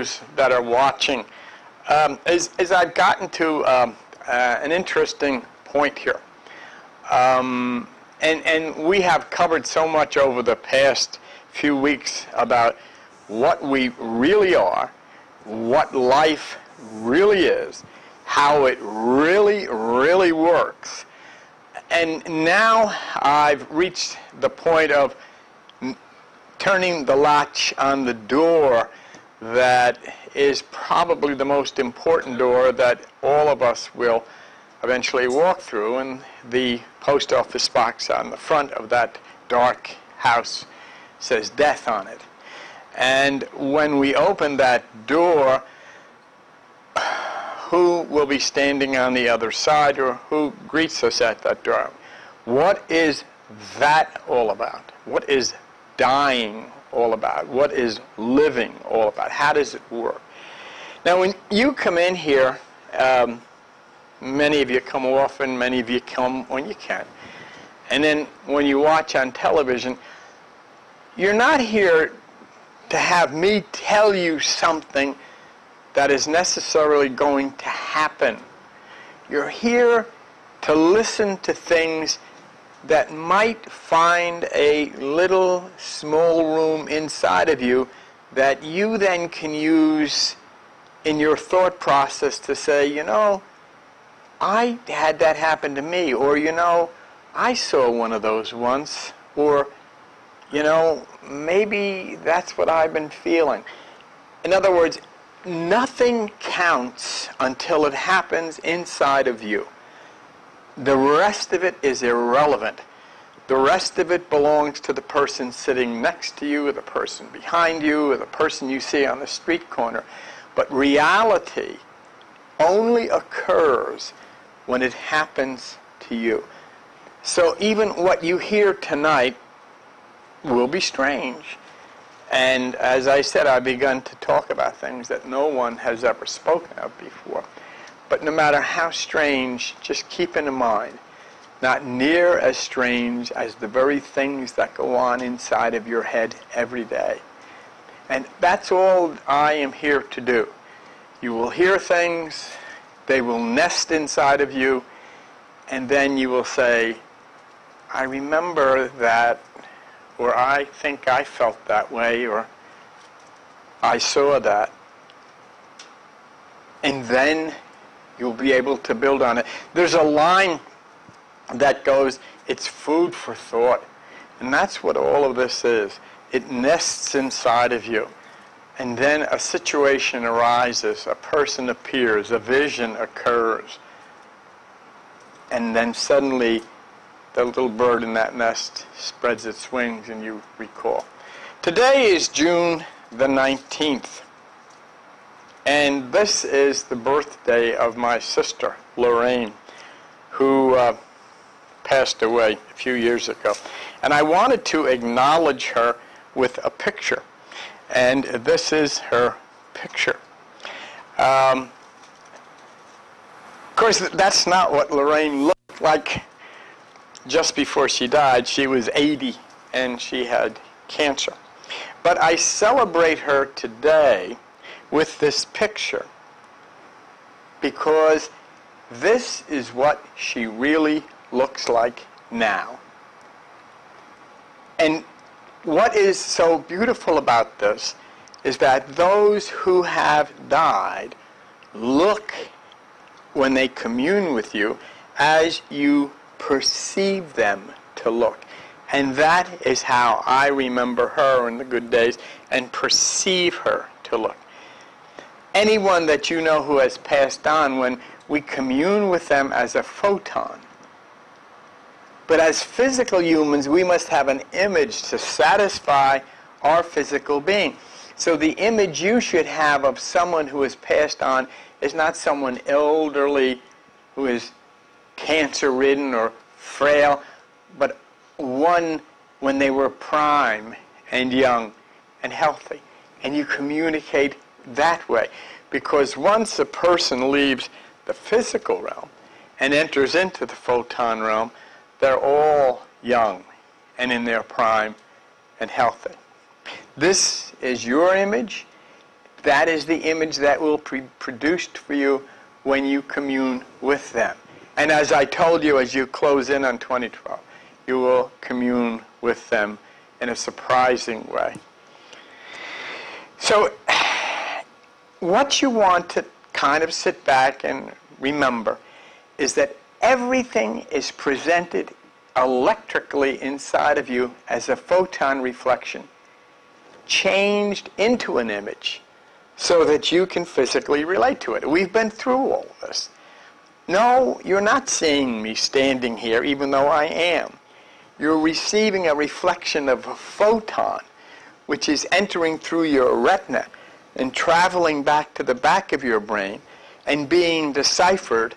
those that are watching. As I've gotten to an interesting point here. And we have covered so much over the past few weeks about what we really are, what life really is, how it really, really works. And now I've reached the point of turning the latch on the door that is probably the most important door that all of us will eventually walk through, and the post office box on the front of that dark house says death on it. And when we open that door, who will be standing on the other side, or who greets us at that door? What is that all about? What is dying all about? What is living all about? How does it work? Now, when you come in here, many of you come often, many of you come when you can. And then when you watch on television, you're not here to have me tell you something that is necessarily going to happen. You're here to listen to things that might find a little small room inside of you that you then can use in your thought process to say, you know, I had that happen to me, or, you know, I saw one of those once, or, you know, maybe that's what I've been feeling. In other words, nothing counts until it happens inside of you. The rest of it is irrelevant. The rest of it belongs to the person sitting next to you, or the person behind you, or the person you see on the street corner. But reality only occurs when it happens to you. So even what you hear tonight will be strange. And as I said, I've begun to talk about things that no one has ever spoken of before. But no matter how strange, just keep in mind, not near as strange as the very things that go on inside of your head every day. And that's all I am here to do. You will hear things, they will nest inside of you, and then you will say, I remember that, or I think I felt that way, or I saw that. And then you'll be able to build on it. There's a line that goes, it's food for thought. And that's what all of this is. It nests inside of you. And then a situation arises, a person appears, a vision occurs. And then suddenly the little bird in that nest spreads its wings and you recall. Today is June the 19th. And this is the birthday of my sister, Lorraine, who passed away a few years ago. And I wanted to acknowledge her with a picture. And this is her picture. Of course, that's not what Lorraine looked like just before she died. She was 80 and she had cancer. But I celebrate her today with this picture because this is what she really looks like now. And what is so beautiful about this is that those who have died look, when they commune with you, as you perceive them to look. And that is how I remember her in the good days and perceive her to look. Anyone that you know who has passed on, when we commune with them as a photon. But as physical humans, we must have an image to satisfy our physical being. So the image you should have of someone who has passed on is not someone elderly who is cancer-ridden or frail, but one when they were prime and young and healthy. And you communicate that way. Because once a person leaves the physical realm and enters into the photon realm, they're all young and in their prime and healthy. This is your image. that is the image that will be produced for you when you commune with them. And as I told you, as you close in on 2012, you will commune with them in a surprising way. So what you want to kind of sit back and remember is that everything is presented electrically inside of you as a photon reflection, changed into an image so that you can physically relate to it. We've been through all of this. No, you're not seeing me standing here, even though I am. You're receiving a reflection of a photon, which is entering through your retina and traveling back to the back of your brain and being deciphered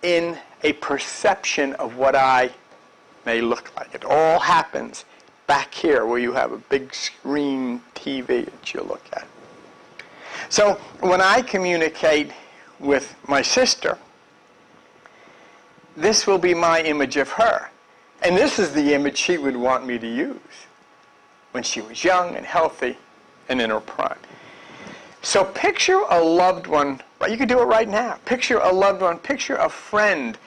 in a perception of what I may look like. It all happens back here where you have a big screen TV that you look at. So when I communicate with my sister, this will be my image of her. And this is the image she would want me to use when she was young and healthy and in her prime. So picture a loved one. You can do it right now. Picture a loved one. Picture a friend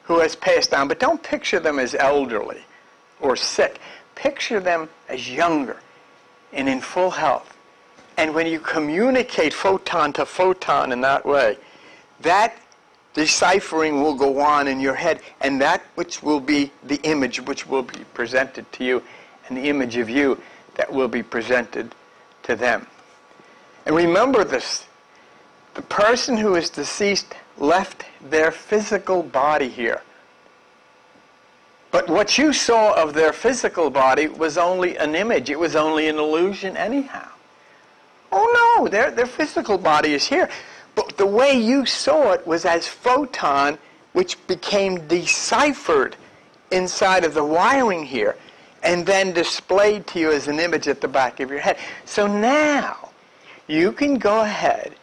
who has passed on. But don't picture them as elderly or sick. Picture them as younger and in full health. And when you communicate photon to photon in that way, that deciphering will go on in your head, and that which will be the image which will be presented to you, and the image of you that will be presented to them. And remember this, the person who is deceased left their physical body here. But what you saw of their physical body was only an image. It was only an illusion anyhow. Oh no, their physical body is here. But the way you saw it was as photon, which became deciphered inside of the wiring here, and then displayed to you as an image at the back of your head. So now, you can go ahead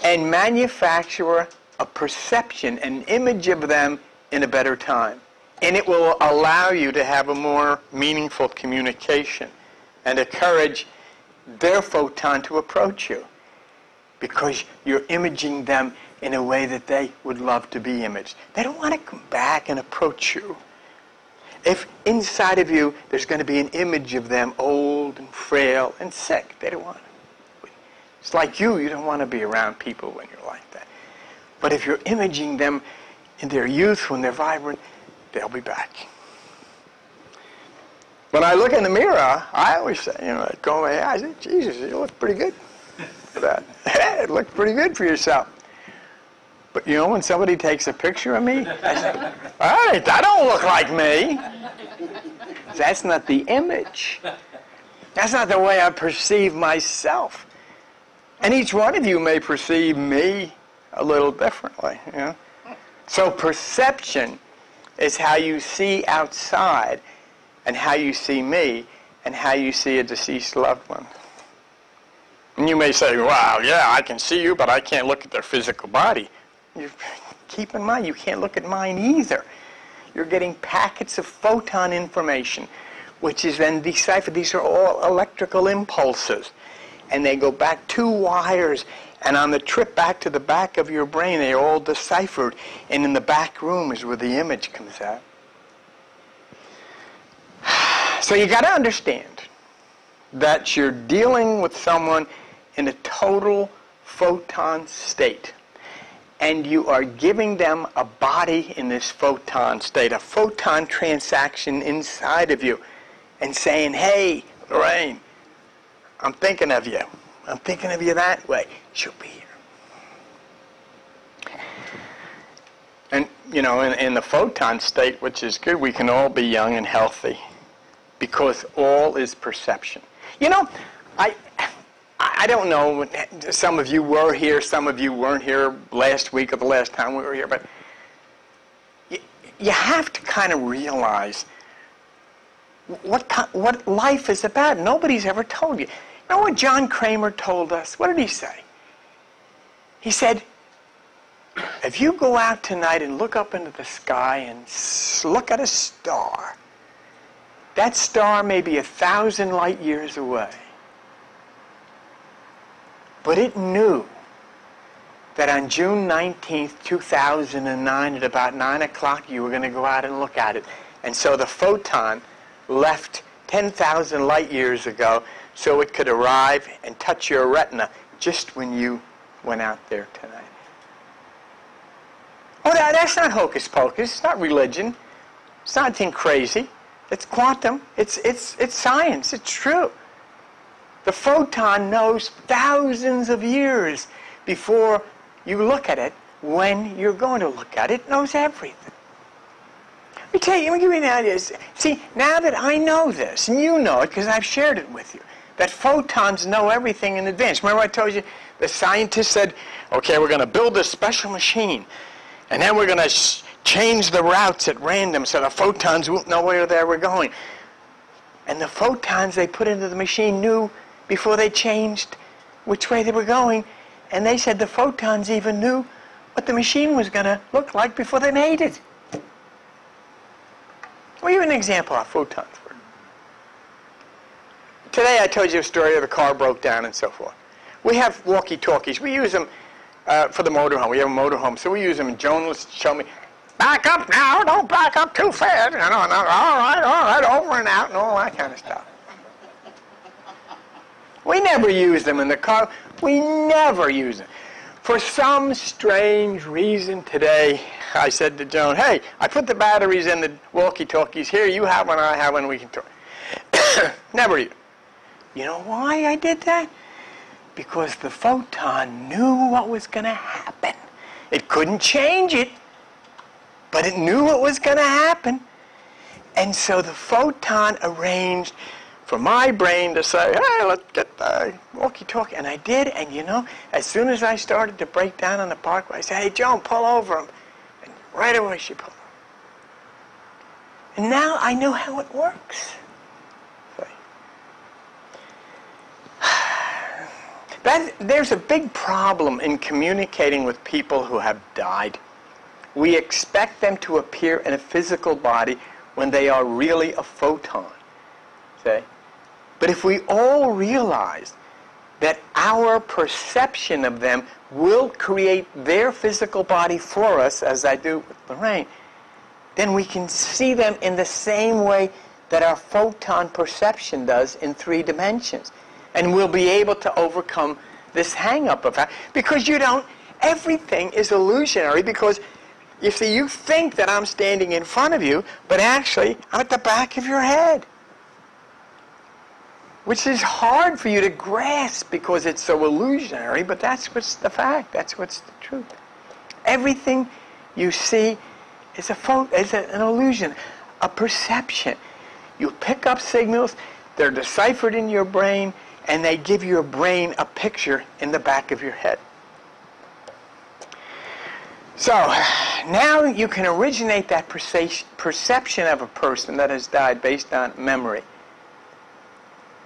and manufacture a perception, an image of them in a better time. And it will allow you to have a more meaningful communication and encourage their photon to approach you, because you're imaging them in a way that they would love to be imaged. They don't want to come back and approach you. If inside of you there's going to be an image of them old and frail and sick, they don't want it. It's like you don't want to be around people when you're like that. But if you're imaging them in their youth, when they're vibrant, they'll be back. When I look in the mirror, I always say, I go in my eyes, I say, Jesus, you look pretty good for that. It looked pretty good for yourself. But when somebody takes a picture of me, I say, all right, that don't look like me. That's not the image. That's not the way I perceive myself. And each one of you may perceive me a little differently. So perception is how you see outside, and how you see me, and how you see a deceased loved one. And you may say, wow, yeah, I can see you, but I can't look at their physical body. Keep in mind, you can't look at mine either. You're getting packets of photon information, which is then deciphered. These are all electrical impulses. And they go back 2 wires, and on the trip back to the back of your brain, they're all deciphered. And in the back room is where the image comes out. So you got to understand that you're dealing with someone in a total photon state. And you are giving them a body in this photon state, a photon transaction inside of you, and saying, hey, Lorraine, I'm thinking of you. I'm thinking of you that way. She'll be here. And, in the photon state, which is good, we can all be young and healthy, because all is perception. I don't know, some of you were here, some of you weren't here last week or the last time we were here, but you have to kind of realize what life is about. Nobody's ever told you. You know what John Kramer told us? What did he say? He said, if you go out tonight and look up into the sky and look at a star, that star may be 1,000 light years away. But it knew that on June 19th, 2009, at about 9 o'clock, you were going to go out and look at it. And so the photon left 10,000 light years ago so it could arrive and touch your retina just when you went out there tonight. Oh, that's not hocus pocus. It's not religion. It's not anything crazy. It's quantum. It's science. It's true. The photon knows thousands of years before you look at it. When you're going to look at it, it knows everything. Let me tell you, let me give you an idea. See, now that I know this, and you know it because I've shared it with you, that photons know everything in advance. Remember I told you the scientists said, okay, we're going to build this special machine, and then we're going to change the routes at random so the photons won't know where they were going. And the photons they put into the machine knew before they changed which way they were going. And they said the photons even knew what the machine was going to look like before they made it. I'll give you an example of photons. Today I told you a story of the car broke down and so forth. We have walkie-talkies. We use them for the motorhome. We have a motorhome, so we use them. And Joan will show me, back up now, don't back up too fast. And all right, over and out and all that kind of stuff. We never use them in the car. We never use them. For some strange reason today, I said to Joan, hey, I put the batteries in the walkie-talkies here. You have one, I have one, we can talk. Never use. You know why I did that? Because the photon knew what was going to happen. It couldn't change it, but it knew what was going to happen. And so the photon arranged for my brain to say, hey, let's get the walkie-talkie. And I did, and you know, as soon as I started to break down on the parkway, I said, hey, Joan, pull over him. And right away she pulled over. And now I know how it works. There's a big problem in communicating with people who have died. We expect them to appear in a physical body when they are really a photon. See? But if we all realize that our perception of them will create their physical body for us, as I do with Lorraine, then we can see them in the same way that our photon perception does in 3 dimensions. And we'll be able to overcome this hang-up of that. Because you don't, everything is illusionary because, you see, you think that I'm standing in front of you, but actually I'm at the back of your head. Which is hard for you to grasp because it's so illusionary, but that's what's the fact. That's what's the truth. Everything you see is an illusion, a perception. You pick up signals, they're deciphered in your brain, and they give your brain a picture in the back of your head. So, now you can originate that perception of a person that has died based on memory.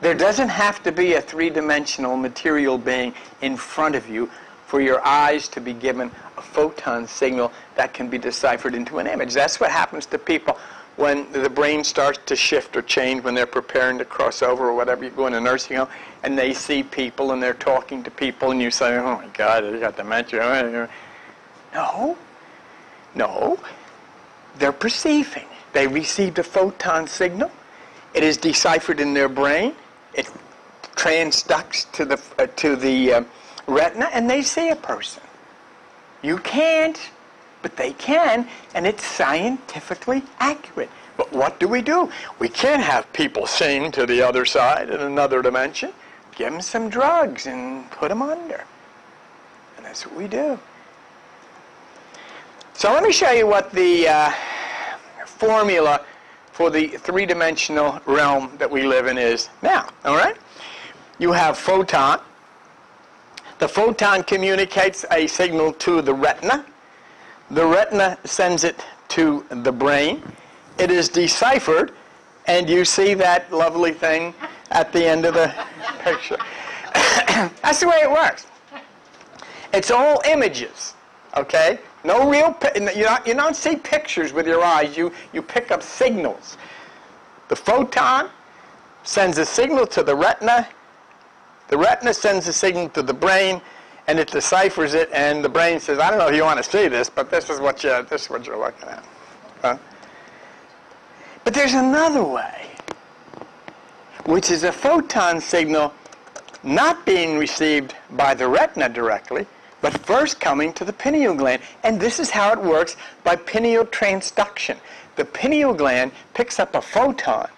There doesn't have to be a 3-dimensional material being in front of you for your eyes to be given a photon signal that can be deciphered into an image. That's what happens to people when the brain starts to shift or change when they're preparing to cross over or whatever. You go in a nursing home and they see people and they're talking to people and you say, oh my God, they got dementia. No. They're perceiving. They received a photon signal. It is deciphered in their brain. It transducts to the retina, and they see a person. You can't, but they can, and it's scientifically accurate. But what do? We can't have people seeing to the other side in another dimension. Give them some drugs and put them under. And that's what we do. So let me show you what the formula for the 3-dimensional realm that we live in is now. All right? You have photon. The photon communicates a signal to the retina. The retina sends it to the brain. It is deciphered, and you see that lovely thing at the end of the picture. That's the way it works. It's all images, okay? No real, you don't see pictures with your eyes. You pick up signals. The photon sends a signal to the retina. The retina sends a signal to the brain, and it deciphers it, and the brain says, I don't know if you want to see this, but this is what you're looking at. Huh? But there's another way, which is a photon signal not being received by the retina directly, but first coming to the pineal gland. And this is how it works by pineal transduction. The pineal gland picks up a photon.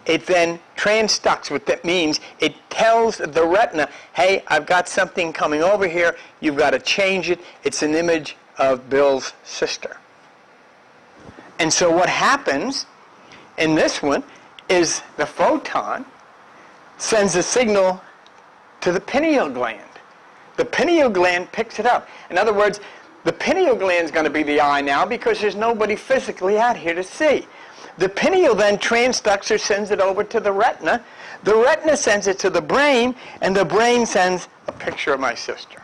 It then transducts. What that means, it tells the retina, hey, I've got something coming over here. You've got to change it. It's an image of Bill's sister. And so what happens in this one is the photon sends a signal to the pineal gland. The pineal gland picks it up. In other words, the pineal gland is going to be the eye now because there's nobody physically out here to see. The pineal then transducts or sends it over to the retina. The retina sends it to the brain, and the brain sends a picture of my sister.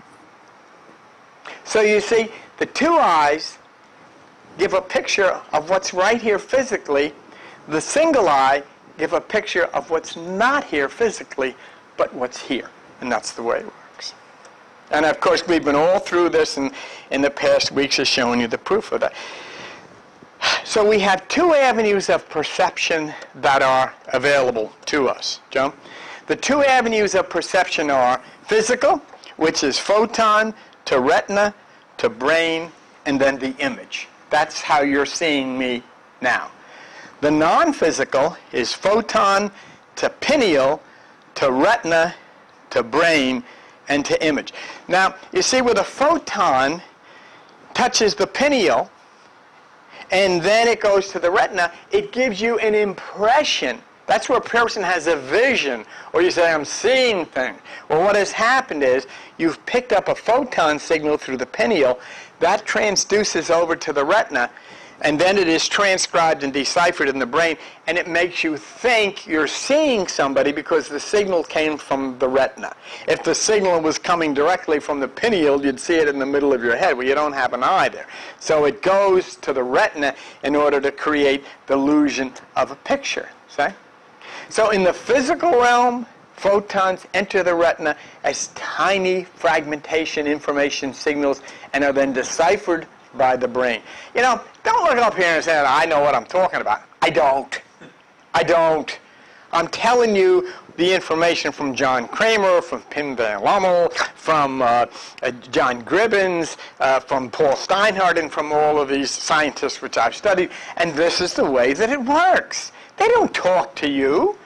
So you see, the two eyes give a picture of what's right here physically. The single eye give a picture of what's not here physically, but what's here. And that's the way it works. And of course, we've been all through this in the past weeks of showing you the proof of that. So we have two avenues of perception that are available to us, Joe. The two avenues of perception are physical, which is photon to retina to brain, and then the image. That's how you're seeing me now. The non-physical is photon to pineal to retina to brain and to image. Now, you see, where the photon touches the pineal and then it goes to the retina, it gives you an impression. That's where a person has a vision, or you say, I'm seeing things. Well, what has happened is you've picked up a photon signal through the pineal, that transduces over to the retina, and then it is transcribed and deciphered in the brain, and it makes you think you're seeing somebody because the signal came from the retina. If the signal was coming directly from the pineal, you'd see it in the middle of your head. Well, you don't have an eye there. So it goes to the retina in order to create the illusion of a picture. See? So in the physical realm, photons enter the retina as tiny fragmentation information signals and are then deciphered by the brain. You know, don't look up here and say, I know what I'm talking about. I don't. I don't. I'm telling you the information from John Kramer, from Pim Van Lommel, from John Gribbons, from Paul Steinhardt, and from all of these scientists which I've studied. And this is the way that it works. They don't talk to you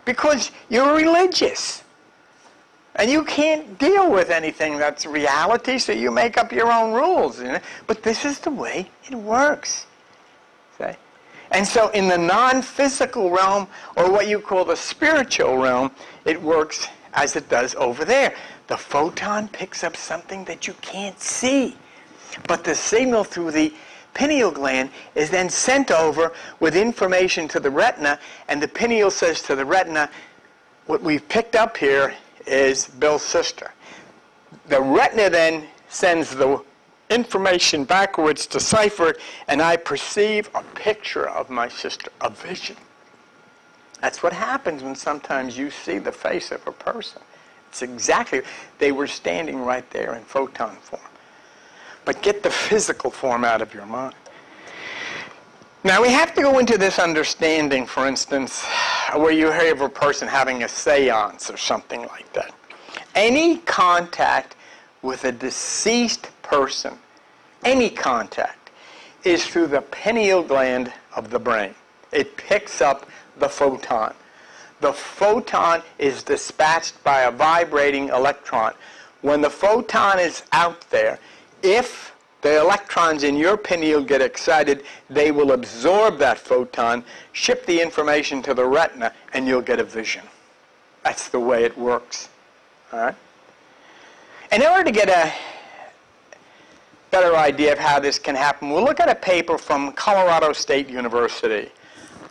because you're religious. And you can't deal with anything that's reality, so you make up your own rules. You know? But this is the way it works. See? And so in the non-physical realm, or what you call the spiritual realm, it works as it does over there. The photon picks up something that you can't see. But the signal through the pineal gland is then sent over with information to the retina, and the pineal says to the retina, what we've picked up here is Bill's sister. The retina then sends the information backwards, deciphered, and I perceive a picture of my sister, a vision. That's what happens when sometimes you see the face of a person. It's exactly, they were standing right there in photon form. But get the physical form out of your mind. Now we have to go into this understanding, for instance, where you hear of a person having a seance or something like that. Any contact with a deceased person, any contact, is through the pineal gland of the brain. It picks up the photon. The photon is dispatched by a vibrating electron. When the photon is out there, if the electrons in your pineal get excited, they will absorb that photon, ship the information to the retina, and you'll get a vision. That's the way it works. All right? In order to get a better idea of how this can happen, we'll look at a paper from Colorado State University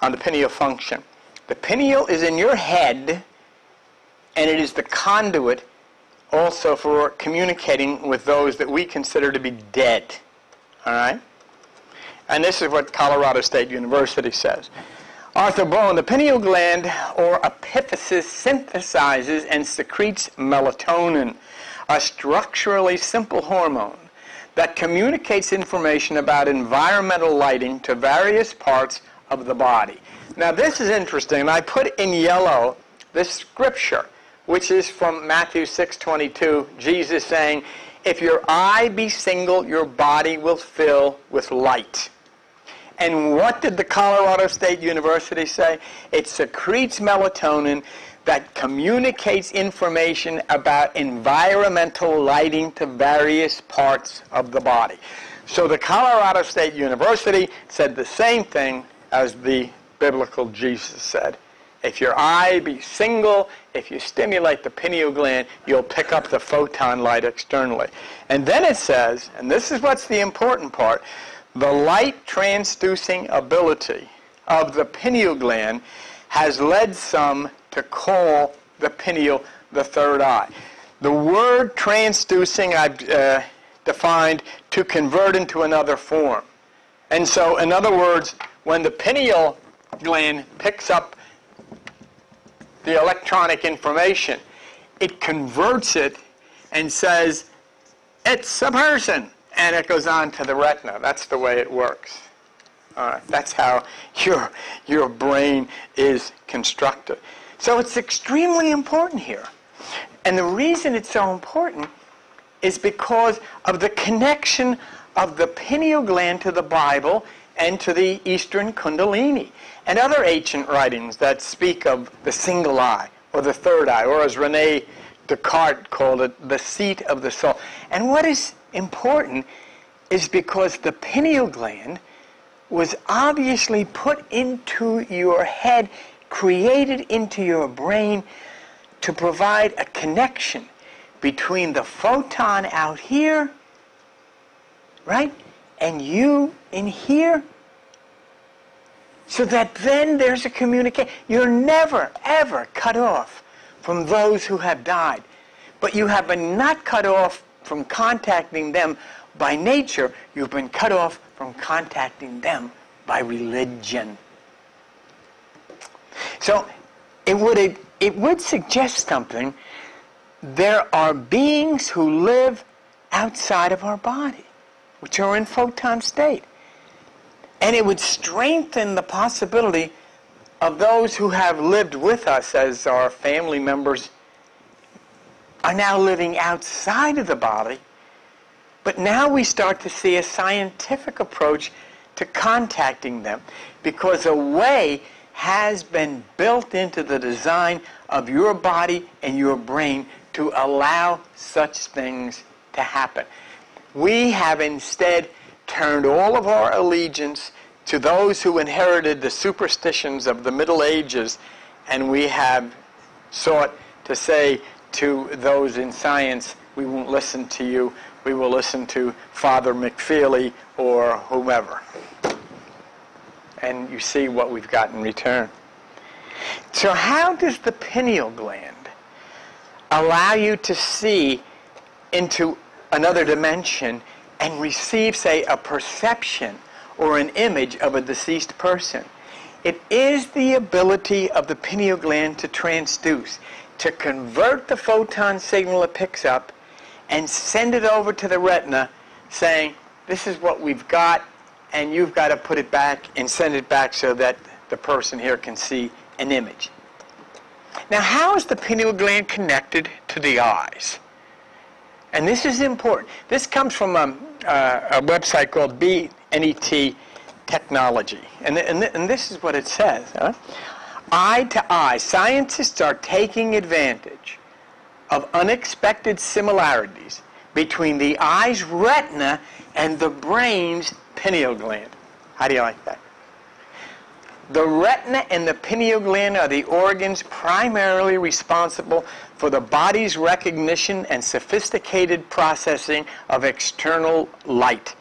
on the pineal function. The pineal is in your head, and it is the conduit also for communicating with those that we consider to be dead. All right? And this is what Colorado State University says. Arthur Bowen, the pineal gland or epiphysis synthesizes and secretes melatonin, a structurally simple hormone that communicates information about environmental lighting to various parts of the body. Now this is interesting. I put in yellow this scripture, which is from Matthew 6:22, Jesus saying, if your eye be single, your body will fill with light. And what did the Colorado State University say? It secretes melatonin that communicates information about environmental lighting to various parts of the body. So the Colorado State University said the same thing as the biblical Jesus said. If your eye be single, if you stimulate the pineal gland, you'll pick up the photon light externally. And then it says, and this is what's the important part, the light transducing ability of the pineal gland has led some to call the pineal the third eye. The word transducing I've defined to convert into another form. And so, in other words, when the pineal gland picks up the electronic information, it converts it and says, it's a person, and it goes on to the retina. That's the way it works. That's how your brain is constructed. So it's extremely important here. And the reason it's so important is because of the connection of the pineal gland to the Bible and to the Eastern Kundalini and other ancient writings that speak of the single eye or the third eye, or as Rene Descartes called it, the seat of the soul. And what is important is because the pineal gland was obviously put into your head, created into your brain to provide a connection between the photon out here, right, and you in here, so that then there's a communication. You're never, ever cut off from those who have died. But you have been not cut off from contacting them by nature. You've been cut off from contacting them by religion. So it would suggest something. There are beings who live outside of our body, which are in photon state. And it would strengthen the possibility of those who have lived with us as our family members are now living outside of the body. But now we start to see a scientific approach to contacting them, because a way has been built into the design of your body and your brain to allow such things to happen. We have instead turned all of our allegiance to those who inherited the superstitions of the Middle Ages, and we have sought to say to those in science, we won't listen to you, we will listen to Father McFeely or whomever. And you see what we've got in return. So how does the pineal gland allow you to see into another dimension and receive, say, a perception or an image of a deceased person? It is the ability of the pineal gland to transduce, to convert the photon signal it picks up and send it over to the retina saying, this is what we've got, and you've got to put it back and send it back so that the person here can see an image. Now, how is the pineal gland connected to the eyes? And this is important. This comes from a website called BNET Technology. And this is what it says. Eye to eye, scientists are taking advantage of unexpected similarities between the eye's retina and the brain's pineal gland. How do you like that? The retina and the pineal gland are the organs primarily responsible for the body's recognition and sophisticated processing of external light.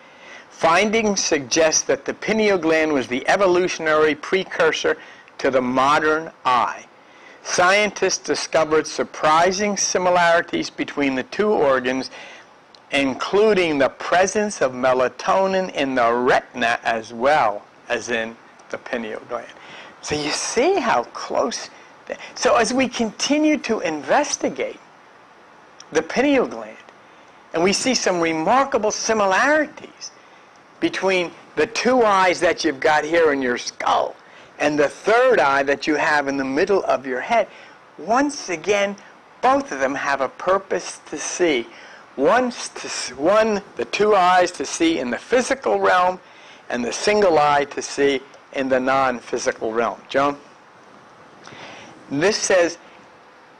Findings suggest that the pineal gland was the evolutionary precursor to the modern eye. Scientists discovered surprising similarities between the two organs, including the presence of melatonin in the retina as well as in the pineal gland. So you see how close. So as we continue to investigate the pineal gland, and we see some remarkable similarities between the two eyes that you've got here in your skull and the third eye that you have in the middle of your head, once again, both of them have a purpose to see. One, the two eyes to see in the physical realm, and the single eye to see in the non-physical realm. Joan? This says,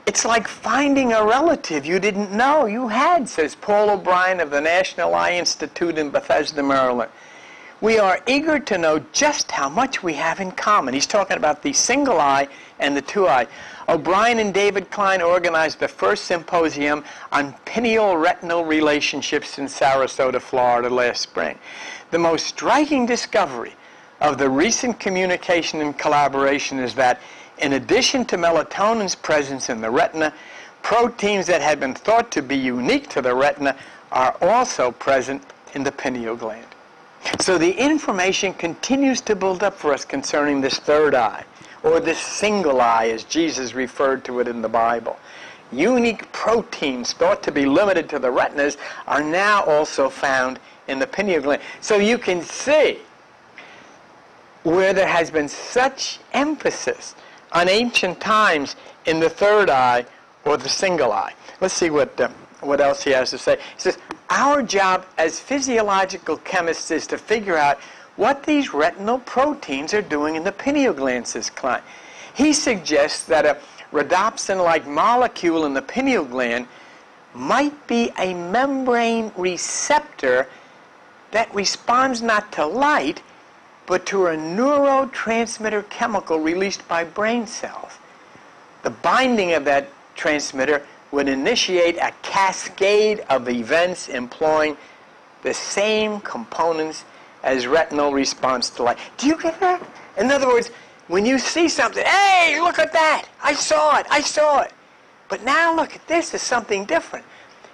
it's like finding a relative you didn't know you had, says Paul O'Brien of the National Eye Institute in Bethesda, Maryland. We are eager to know just how much we have in common. He's talking about the single eye and the two eye. O'Brien and David Klein organized the first symposium on pineal-retinal relationships in Sarasota, Florida last spring. The most striking discovery of the recent communication and collaboration is that in addition to melatonin's presence in the retina, proteins that had been thought to be unique to the retina are also present in the pineal gland. So the information continues to build up for us concerning this third eye, or this single eye as Jesus referred to it in the Bible. Unique proteins thought to be limited to the retinas are now also found in the pineal gland. So you can see where there has been such emphasis on ancient times in the third eye or the single eye. Let's see what else he has to say. He says, our job as physiological chemists is to figure out what these retinal proteins are doing in the pineal gland, says Klein. He suggests that a rhodopsin-like molecule in the pineal gland might be a membrane receptor that responds not to light, but to a neurotransmitter chemical released by brain cells. The binding of that transmitter would initiate a cascade of events employing the same components as retinal response to light. Do you get that? In other words, when you see something, hey, look at that! I saw it! I saw it! But now look at this, it's something different.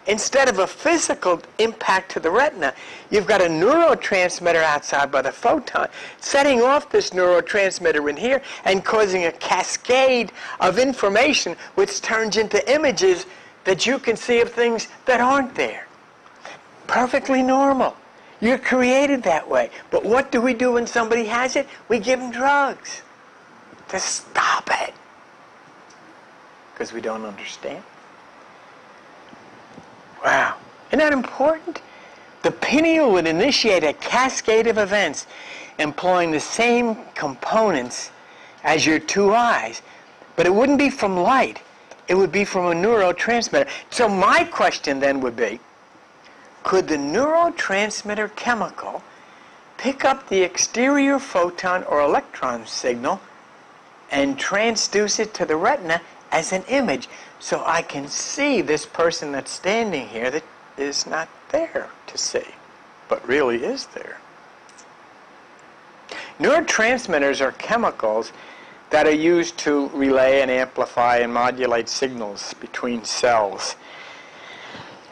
Instead of a physical impact to the retina, you've got a neurotransmitter outside by the photon, setting off this neurotransmitter in here and causing a cascade of information which turns into images that you can see of things that aren't there. Perfectly normal. You're created that way. But what do we do when somebody has it? We give them drugs to stop it. Because we don't understand. Wow. Isn't that important? The pineal would initiate a cascade of events employing the same components as your two eyes. But it wouldn't be from light. It would be from a neurotransmitter. So my question then would be, could the neurotransmitter chemical pick up the exterior photon or electron signal and transduce it to the retina as an image, so I can see this person that's standing here that is not there to see, but really is there. Neurotransmitters are chemicals that are used to relay and amplify and modulate signals between cells.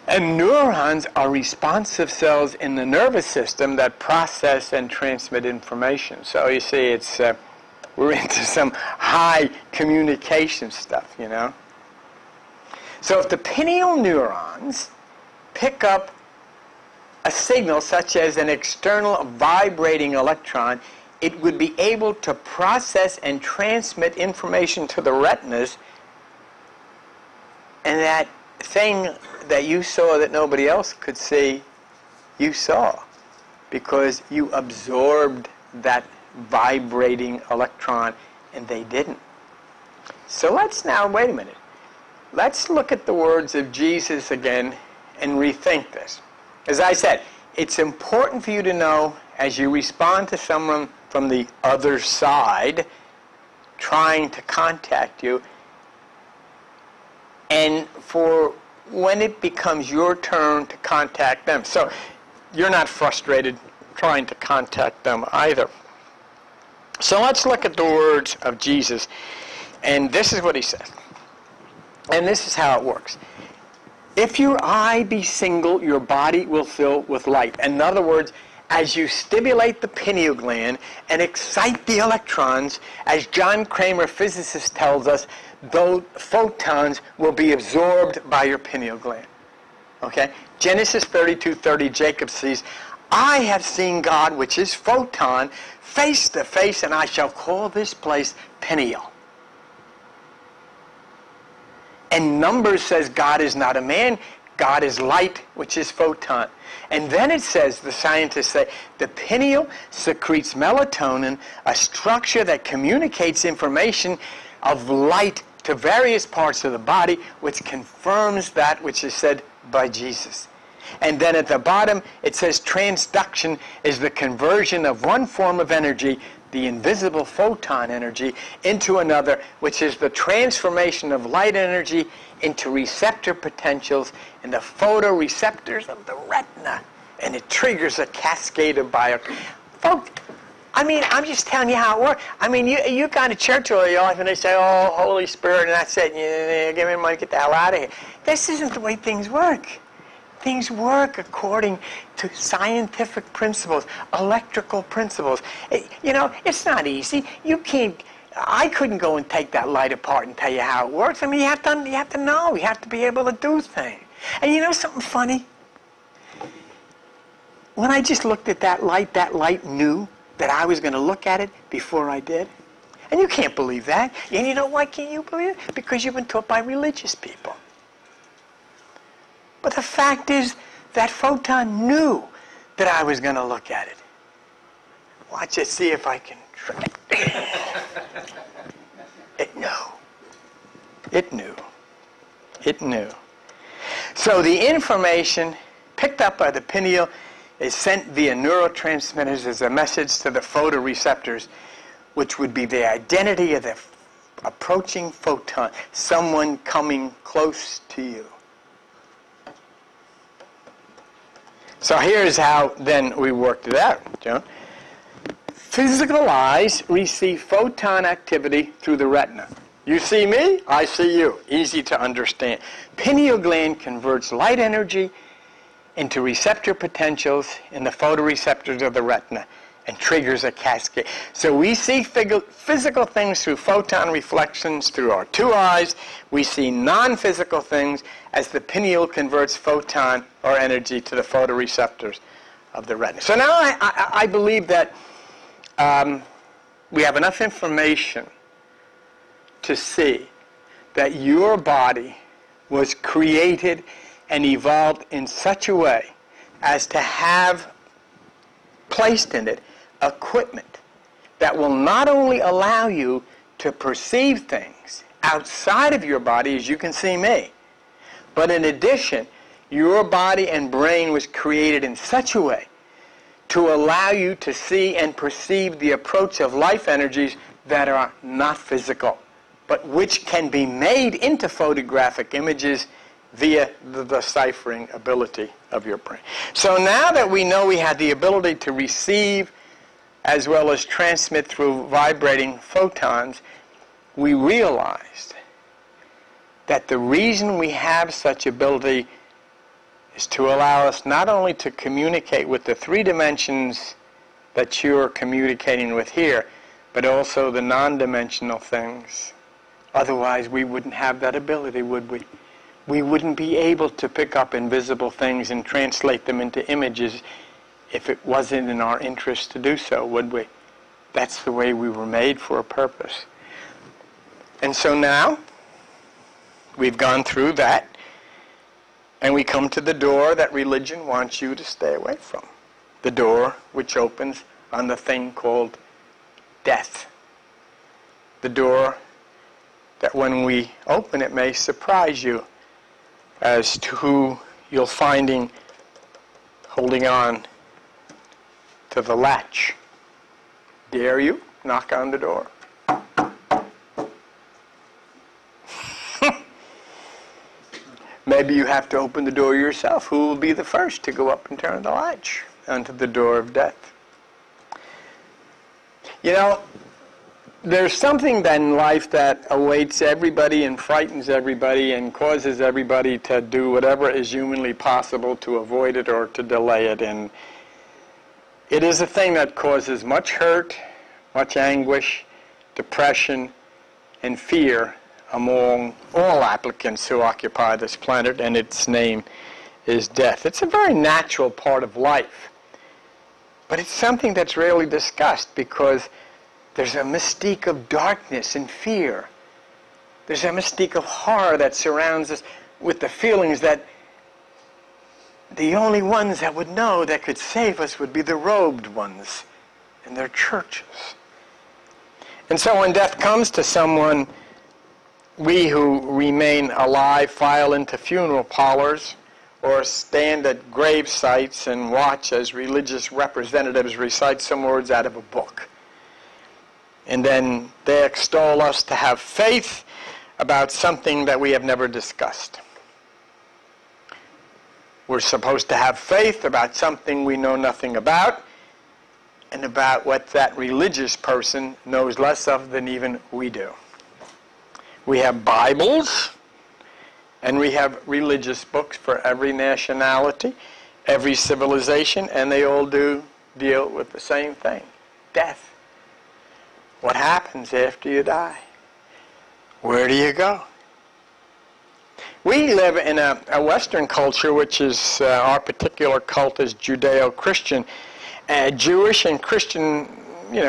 And neurons are responsive cells in the nervous system that process and transmit information. So you see, it's we're into some high communication stuff, you know. So if the pineal neurons pick up a signal such as an external vibrating electron, it would be able to process and transmit information to the retinas, and that thing that you saw that nobody else could see, you saw, because you absorbed that vibrating electron and they didn't. So let's now, wait a minute. Let's look at the words of Jesus again and rethink this. As I said, it's important for you to know as you respond to someone from the other side trying to contact you, and for when it becomes your turn to contact them. So you're not frustrated trying to contact them either. So let's look at the words of Jesus, and this is what he says. And this is how it works. If your eye be single, your body will fill with light. In other words, as you stimulate the pineal gland and excite the electrons, as John Kramer, physicist, tells us, those photons will be absorbed by your pineal gland. Okay? Genesis 32:30, Jacob says, I have seen God, which is Photon, face to face, and I shall call this place Pineal. And Numbers says God is not a man, God is light, which is Photon. And then it says, the scientists say, the pineal secretes melatonin, a structure that communicates information of light to various parts of the body, which confirms that which is said by Jesus. And then at the bottom, it says transduction is the conversion of one form of energy, the invisible photon energy, into another, which is the transformation of light energy into receptor potentials in the photoreceptors of the retina. And it triggers a cascade of Folks, I mean, I'm just telling you how it works. I mean, you go to church all your life and they say, oh, Holy Spirit, and that's it. You give me money, get the hell out of here. This isn't the way things work. Things work according to scientific principles, electrical principles. You know, it's not easy. I couldn't go and take that light apart and tell you how it works. I mean, you have to know. You have to be able to do things. And you know something funny? When I just looked at that light knew that I was going to look at it before I did. And you can't believe that. And you know why can't you believe it? Because you've been taught by religious people. But the fact is, that photon knew that I was going to look at it. Watch it, see if I can trick it. It knew. It knew. It knew. So the information picked up by the pineal is sent via neurotransmitters as a message to the photoreceptors, which would be the identity of the approaching photon, someone coming close to you. So here's how then we worked it out, Joan. Physical eyes receive photon activity through the retina. You see me, I see you. Easy to understand. Pineal gland converts light energy into receptor potentials in the photoreceptors of the retina and triggers a cascade. So we see physical things through photon reflections through our two eyes. We see non-physical things as the pineal converts photon or energy to the photoreceptors of the retina. So now I believe that we have enough information to see that your body was created and evolved in such a way as to have placed in it equipment that will not only allow you to perceive things outside of your body, as you can see me, but in addition, your body and brain was created in such a way to allow you to see and perceive the approach of life energies that are not physical, but which can be made into photographic images via the deciphering ability of your brain. So now that we know we had the ability to receive as well as transmit through vibrating photons, we realized that the reason we have such ability is to allow us not only to communicate with the three dimensions that you're communicating with here, but also the non-dimensional things. Otherwise, we wouldn't have that ability, would we? We wouldn't be able to pick up invisible things and translate them into images if it wasn't in our interest to do so, would we? That's the way we were made for a purpose. And so now, we've gone through that, and we come to the door that religion wants you to stay away from. The door which opens on the thing called death. The door that when we open it may surprise you as to who you'll find holding on to the latch. Dare you knock on the door? Maybe you have to open the door yourself. Who will be the first to go up and turn the latch onto the door of death? You know, there's something then in life that awaits everybody and frightens everybody and causes everybody to do whatever is humanly possible to avoid it or to delay it. And It is a thing that causes much hurt, much anguish, depression, and fear among all applicants who occupy this planet, and its name is death. It's a very natural part of life, but it's something that's rarely discussed because there's a mystique of darkness and fear. There's a mystique of horror that surrounds us with the feelings that the only ones that would know that could save us would be the robed ones in their churches. And so when death comes to someone, we who remain alive file into funeral parlors or stand at grave sites and watch as religious representatives recite some words out of a book. And then they extol us to have faith about something that we have never discussed. We're supposed to have faith about something we know nothing about, and about what that religious person knows less of than even we do. We have Bibles, and we have religious books for every nationality, every civilization, and they all do deal with the same thing, death. What happens after you die? Where do you go? We live in a Western culture, which is, our particular cult is Judeo-Christian. Jewish and Christian,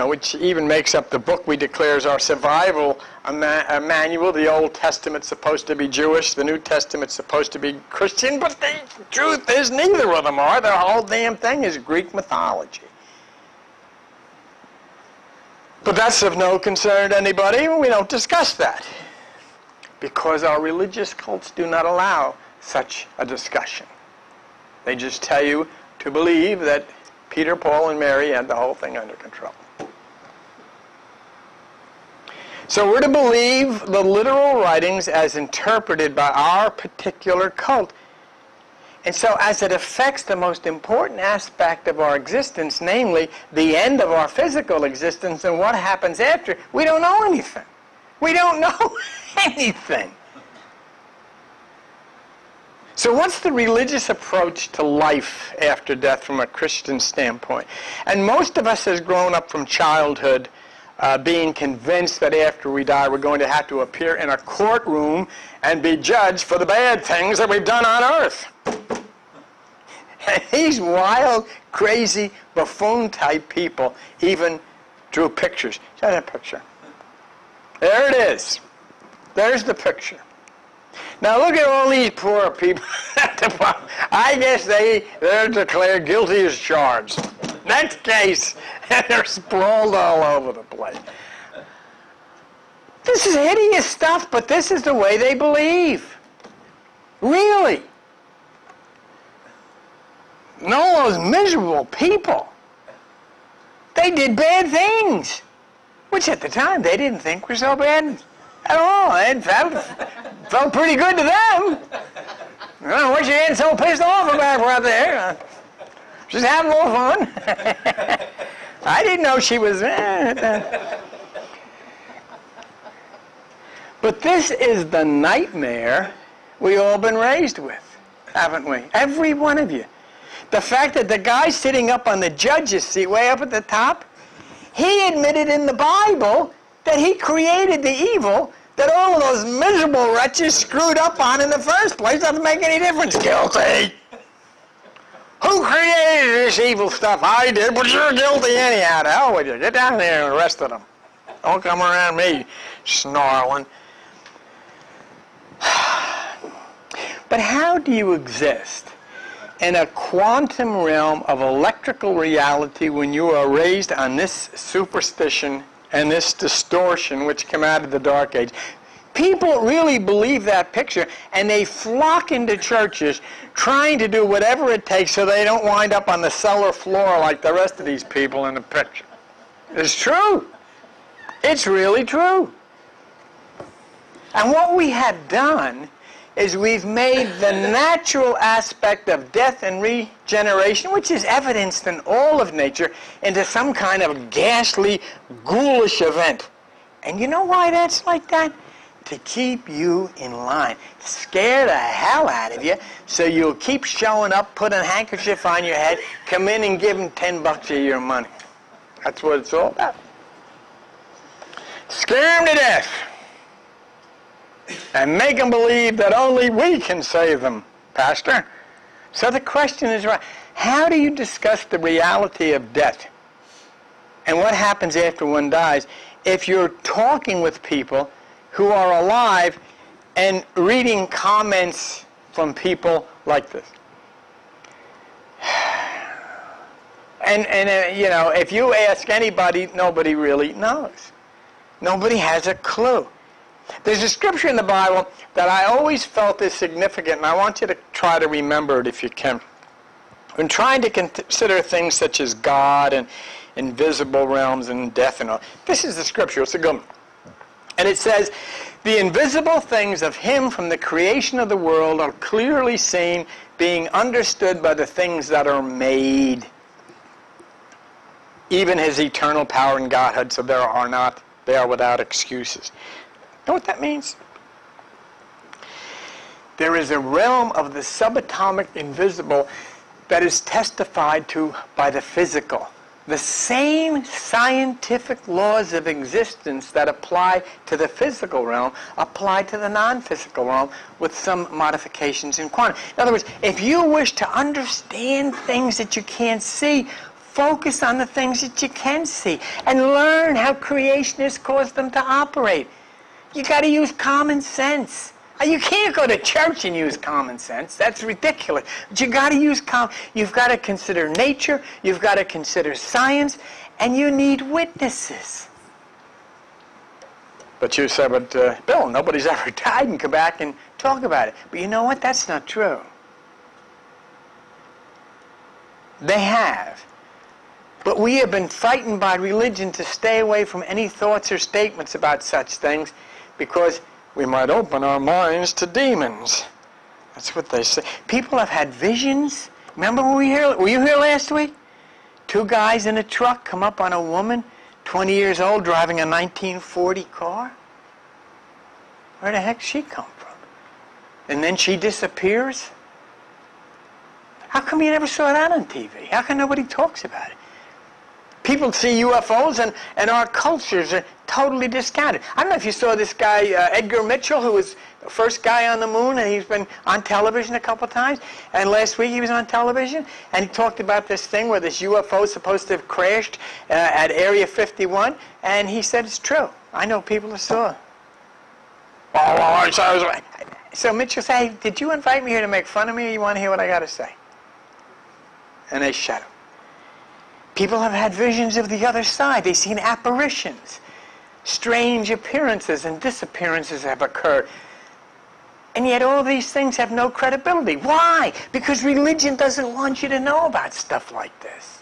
which even makes up the book we declare as our survival manual. The Old Testament's supposed to be Jewish, the New Testament's supposed to be Christian, but the truth is neither of them are. The whole damn thing is Greek mythology. But that's of no concern to anybody, and we don't discuss that, because our religious cults do not allow such a discussion. They just tell you to believe that Peter, Paul, and Mary had the whole thing under control. So we're to believe the literal writings as interpreted by our particular cult. And so as it affects the most important aspect of our existence, namely the end of our physical existence and what happens after, we don't know anything. We don't know anything. So what's the religious approach to life after death from a Christian standpoint? And most of us has grown up from childhood being convinced that after we die we're going to have to appear in a courtroom and be judged for the bad things that we've done on earth. And these wild, crazy, buffoon-type people even drew pictures. Show that picture. There it is. There's the picture. Now look at all these poor people at the bottom. I guess they're declared guilty as charged. Next case, and they're sprawled all over the place. This is hideous stuff, but this is the way they believe. Really. And all those miserable people, they did bad things, which at the time they didn't think were so bad at all. It felt pretty good to them. I wish you ain't so pissed off about her out there. Just having more fun. I didn't know she was... But this is the nightmare we all been raised with, haven't we? Every one of you. The fact that the guy sitting up on the judge's seat, way up at the top, he admitted in the Bible that he created the evil that all of those miserable wretches screwed up on in the first place. Doesn't make any difference. Guilty. Who created this evil stuff? I did, but you're guilty anyhow. To hell with you. Get down there and arrest them. Don't come around me snarling. But how do you exist in a quantum realm of electrical reality when you are raised on this superstition and this distortion which came out of the Dark Age? People really believe that picture, and they flock into churches trying to do whatever it takes so they don't wind up on the cellar floor like the rest of these people in the picture. It's true. It's really true. And what we have done is we've made the natural aspect of death and regeneration, which is evidenced in all of nature, into some kind of ghastly, ghoulish event. And you know why that's like that? to keep you in line, scare the hell out of you, so you'll keep showing up, put a handkerchief on your head, come in and give them $10 of your money. That's what it's all about. Scare them to death and make them believe that only we can save them, Pastor. So the question is, right, how do you discuss the reality of death and what happens after one dies if you're talking with people who are alive and reading comments from people like this? And you know, if you ask anybody, nobody really knows. Nobody has a clue. There's a scripture in the Bible that I always felt is significant, and I want you to try to remember it if you can. When trying to consider things such as God and invisible realms and death and all, this is the scripture. It's a good one. And it says, "The invisible things of him from the creation of the world are clearly seen, being understood by the things that are made, even his eternal power and Godhood, so they are without excuses." You know what that means? There is a realm of the subatomic invisible that is testified to by the physical. The same scientific laws of existence that apply to the physical realm apply to the non-physical realm with some modifications in quantum. In other words, if you wish to understand things that you can't see, focus on the things that you can see and learn how creationists caused them to operate. You got to use common sense. You can't go to church and use common sense. That's ridiculous. But you got to use you've got to consider nature, you've got to consider science, and you need witnesses. But you say, but Bill, nobody's ever died, and come back and talk about it. But you know what? That's not true. They have. But we have been frightened by religion to stay away from any thoughts or statements about such things because we might open our minds to demons. That's what they say. People have had visions. Remember when were you here last week? 2 guys in a truck come up on a woman, 20 years old, driving a 1940 car. Where the heck did she come from? And then she disappears? How come you never saw that on TV? How come nobody talks about it? People see UFOs and our cultures are totally discounted. I don't know if you saw this guy, Edgar Mitchell, who was the first guy on the moon, and he's been on television a couple times. And last week he was on television, and he talked about this thing where this UFO is supposed to have crashed at Area 51, and he said it's true. I know people who saw it. So Mitchell said, "Hey, did you invite me here to make fun of me, or you want to hear what I got to say?" And they shut him. People have had visions of the other side. They've seen apparitions. Strange appearances and disappearances have occurred. And yet all these things have no credibility. Why? Because religion doesn't want you to know about stuff like this.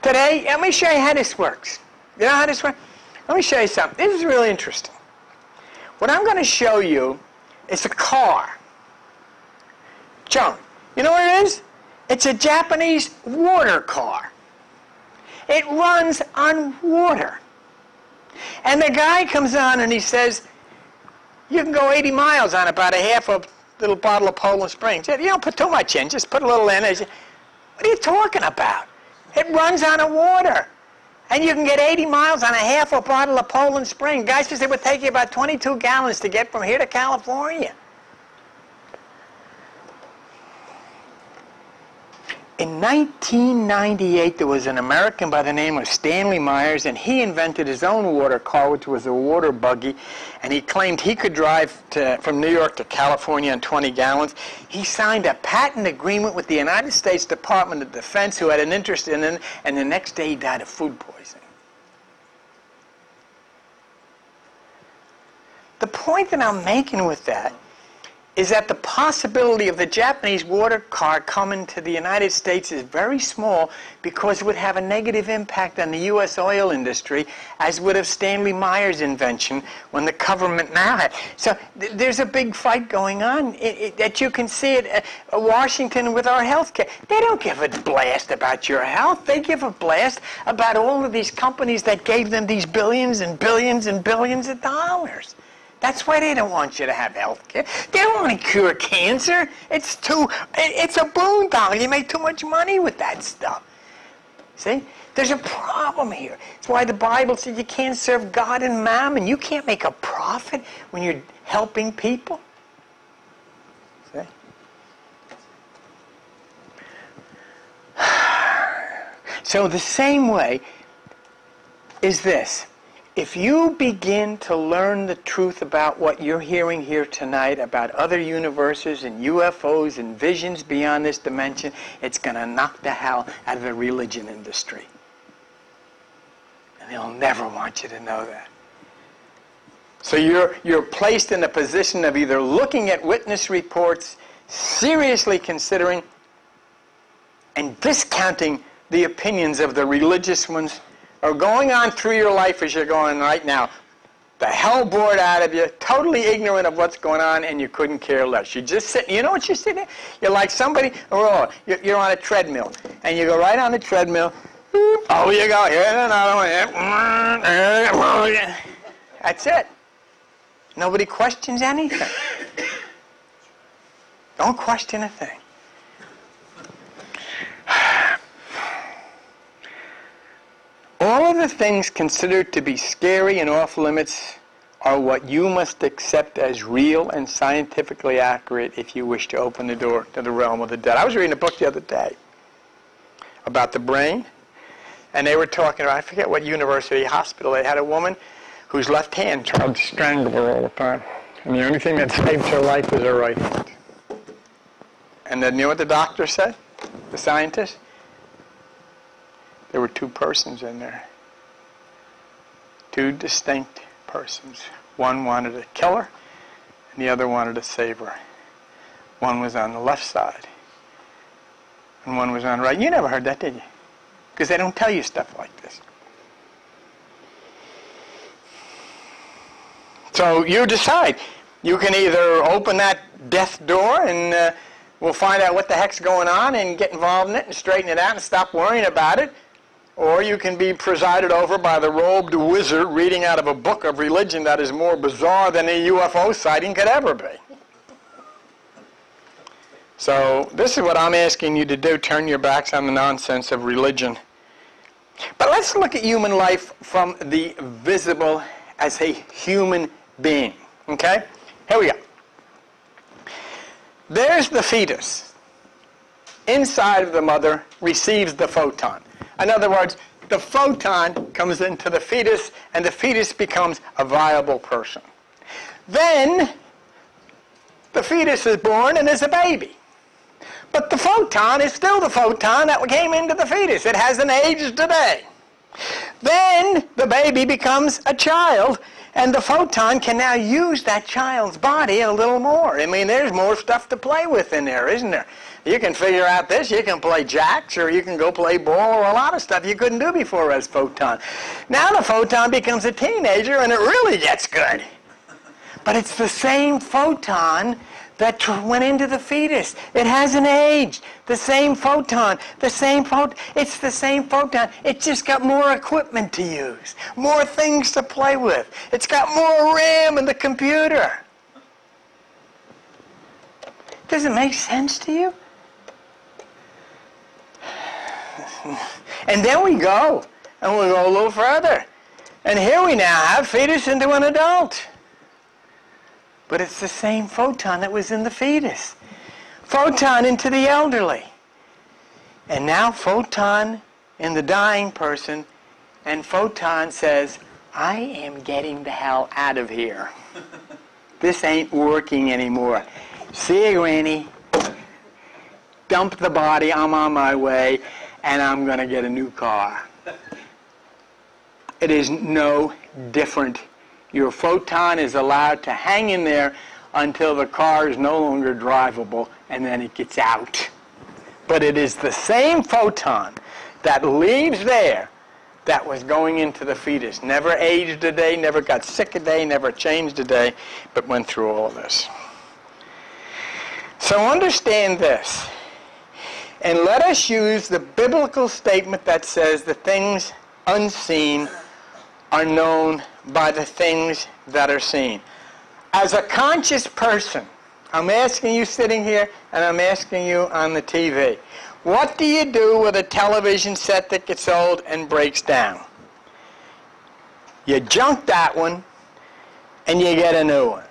Today, let me show you how this works. You know how this works? Let me show you something. This is really interesting. What I'm going to show you is a car. John, you know what it is? It's a Japanese water car. It runs on water. And the guy comes on and he says, you can go 80 miles on about a half a little bottle of Poland Springs. You don't put too much in, just put a little in. What are you talking about? It runs on the water. And you can get 80 miles on a half a bottle of Poland Springs. Guys says it would take you about 22 gallons to get from here to California. In 1998, there was an American by the name of Stanley Myers, and he invented his own water car, which was a water buggy, and he claimed he could drive from New York to California in 20 gallons. He signed a patent agreement with the United States Department of Defense, who had an interest in it, and the next day he died of food poisoning. The point that I'm making with that is that the possibility of the Japanese water car coming to the United States is very small because it would have a negative impact on the U.S. oil industry, as would have Stanley Meyer's invention when the government now had. So there's a big fight going on that you can see at Washington with our health care. They don't give a blast about your health. They give a blast about all of these companies that gave them these billions and billions and billions of dollars. That's why they don't want you to have health care. They don't want to cure cancer. It's a boondoggle. You make too much money with that stuff. See? There's a problem here. That's why the Bible says you can't serve God and mammon. You can't make a profit when you're helping people. See? So the same way is this. If you begin to learn the truth about what you're hearing here tonight, about other universes and UFOs and visions beyond this dimension, it's going to knock the hell out of the religion industry. And they'll never want you to know that. So you're placed in a position of either looking at witness reports, seriously considering and discounting the opinions of the religious ones, or going on through your life as you're going right now, the hell bored out of you, totally ignorant of what's going on, and you couldn't care less. You're just sitting, you know what you're sitting there? You're like somebody, you're on a treadmill, and you go right on the treadmill, oh, you go, here's another one, that's it. Nobody questions anything. Don't question a thing. All of the things considered to be scary and off limits are what you must accept as real and scientifically accurate if you wish to open the door to the realm of the dead. I was reading a book the other day about the brain, and they were talking about, I forget what university hospital, they had a woman whose left hand tried to strangle her all the time. And the only thing that saved her life was her right hand. And then you know what the doctor said? The scientist? There were two persons in there. Two distinct persons. One wanted to kill her, and the other wanted to save her. One was on the left side, and one was on the right. You never heard that, did you? Because they don't tell you stuff like this. So you decide. You can either open that death door and we'll find out what the heck's going on and get involved in it and straighten it out and stop worrying about it. Or you can be presided over by the robed wizard reading out of a book of religion that is more bizarre than a UFO sighting could ever be. So this is what I'm asking you to do. Turn your backs on the nonsense of religion. But let's look at human life from the visible as a human being. Okay? Here we go. There's the fetus. Inside of the mother receives the photon. In other words, the photon comes into the fetus, and the fetus becomes a viable person. Then, the fetus is born and is a baby. But the photon is still the photon that came into the fetus. It hasn't aged today. Then, the baby becomes a child, and the photon can now use that child's body a little more. I mean, there's more stuff to play with in there, isn't there? You can figure out this, you can play jacks, or you can go play ball, or a lot of stuff you couldn't do before as photon. Now the photon becomes a teenager, and it really gets good. But it's the same photon that went into the fetus. It hasn't aged. The same photon, it's the same photon. It's just got more equipment to use, more things to play with. It's got more RAM in the computer. Does it make sense to you? And then we go, and we go a little further. And here we now have fetus into an adult. But it's the same photon that was in the fetus. Photon into the elderly. And now photon in the dying person, and photon says, I am getting the hell out of here. This ain't working anymore. See you, Granny. Dump the body, I'm on my way, and I'm going to get a new car. It is no different. Your photon is allowed to hang in there until the car is no longer drivable, and then it gets out. But it is the same photon that leaves there that was going into the fetus. Never aged a day, never got sick a day, never changed a day, but went through all of this. So understand this. And let us use the biblical statement that says the things unseen are known by the things that are seen. As a conscious person, I'm asking you sitting here, and I'm asking you on the TV, what do you do with a television set that gets old and breaks down? You junk that one, and you get a new one.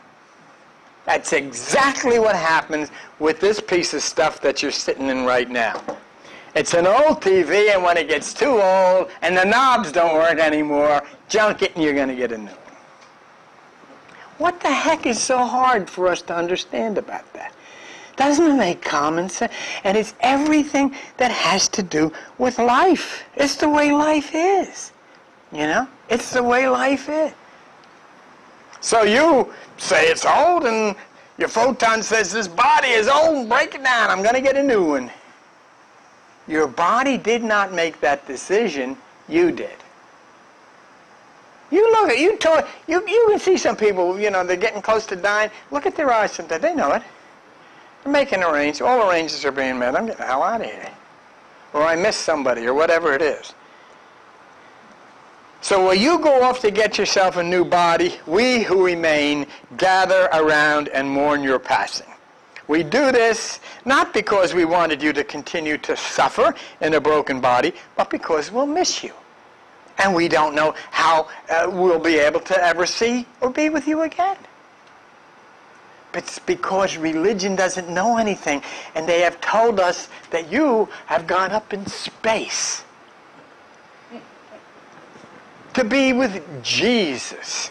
That's exactly what happens with this piece of stuff that you're sitting in right now. It's an old TV, and when it gets too old and the knobs don't work anymore, junk it and you're going to get a new one. What the heck is so hard for us to understand about that? Doesn't it make common sense? And it's everything that has to do with life. It's the way life is. You know? It's the way life is. So you say it's old, and your photon says this body is old, break it down, I'm going to get a new one. Your body did not make that decision, you did. You look at, you can see some people, you know, they're getting close to dying. Look at their eyes sometimes, they know it. They're making arrangements, all arrangements are being made, I'm getting the hell out of here. Or I missed somebody, or whatever it is. So while you go off to get yourself a new body, we who remain gather around and mourn your passing. We do this not because we wanted you to continue to suffer in a broken body, but because we'll miss you. And we don't know how we'll be able to ever see or be with you again. But it's because religion doesn't know anything, and they have told us that you have gone up in space to be with Jesus.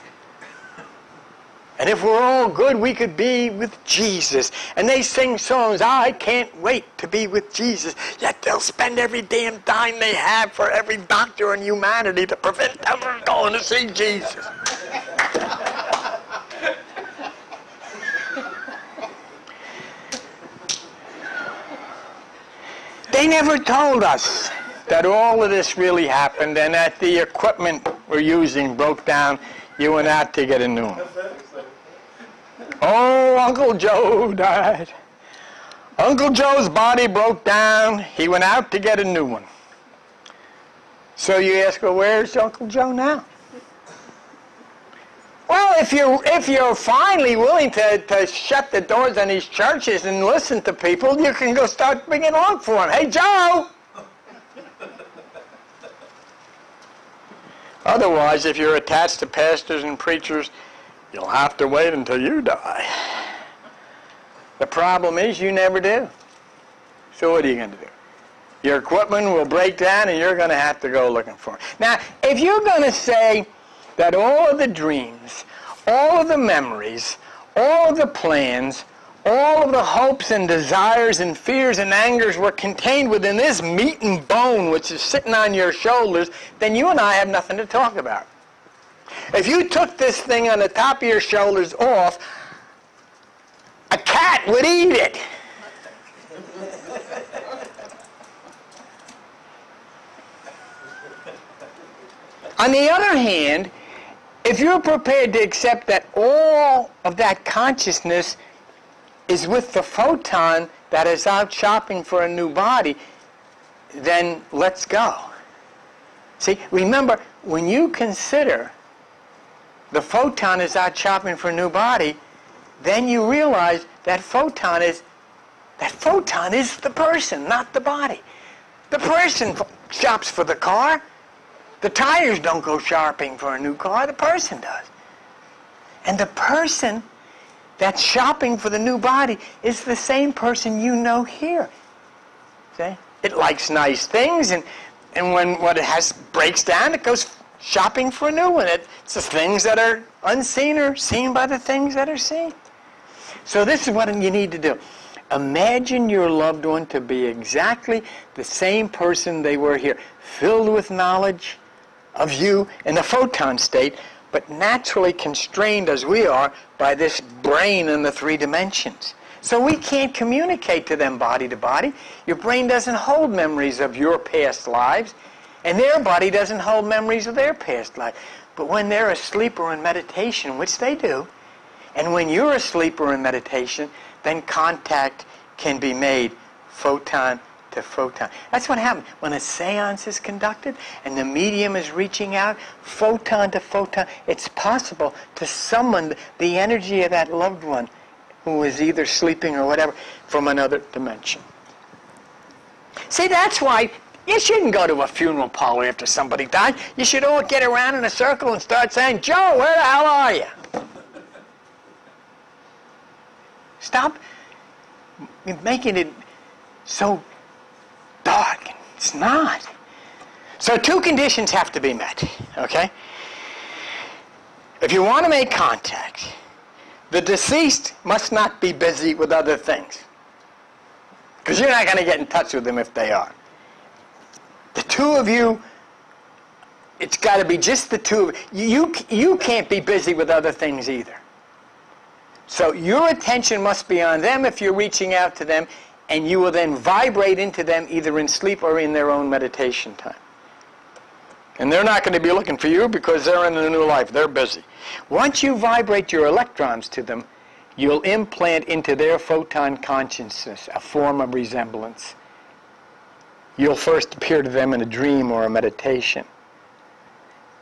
And if we're all good, we could be with Jesus. And they sing songs, I can't wait to be with Jesus. Yet they'll spend every damn dime they have for every doctor in humanity to prevent them from going to see Jesus. They never told us that all of this really happened and that the equipment we're using broke down. You went out to get a new one. Oh, Uncle Joe died. Uncle Joe's body broke down. He went out to get a new one. So you ask, well, where's Uncle Joe now? Well, if you're finally willing to shut the doors on these churches and listen to people, you can go start bringing along for him. Hey, Joe! Otherwise, if you're attached to pastors and preachers, you'll have to wait until you die. The problem is you never do. So what are you going to do? Your equipment will break down and you're going to have to go looking for it. Now, if you're going to say that all of the dreams, all of the memories, all of the plans, all of the hopes and desires and fears and angers were contained within this meat and bone which is sitting on your shoulders, then you and I have nothing to talk about. If you took this thing on the top of your shoulders off, a cat would eat it. On the other hand, if you're prepared to accept that all of that consciousness is with the photon that is out shopping for a new body, then let's go. See, remember, when you consider the photon is out shopping for a new body, then you realize that photon is the person, not the body. The person shops for the car. The tires don't go shopping for a new car, the person does. And the person that's shopping for the new body is the same person you know here. See? It likes nice things, and when what it has breaks down, it goes shopping for a new one. It's the things that are unseen are seen by the things that are seen. So this is what you need to do. Imagine your loved one to be exactly the same person they were here, filled with knowledge of you in the photon state, but naturally constrained as we are by this brain in the 3 dimensions. So we can't communicate to them body to body. Your brain doesn't hold memories of your past lives, and their body doesn't hold memories of their past life. But when they're asleep or in meditation, which they do, and when you're asleep or in meditation, then contact can be made photon to photon. That's what happens when a seance is conducted and the medium is reaching out, photon to photon. It's possible to summon the energy of that loved one who is either sleeping or whatever from another dimension. See, that's why you shouldn't go to a funeral parlor after somebody died. You should all get around in a circle and start saying, "Joe, where the hell are you?" Stop making it so dark. It's not. So 2 conditions have to be met, okay? If you want to make contact, the deceased must not be busy with other things, because you're not going to get in touch with them if they are. The 2 of you, it's got to be just the 2 of you. You can't be busy with other things either. So your attention must be on them if you're reaching out to them, and you will then vibrate into them either in sleep or in their own meditation time. And they're not going to be looking for you because they're in a new life. They're busy. Once you vibrate your electrons to them, you'll implant into their photon consciousness a form of resemblance. You'll first appear to them in a dream or a meditation.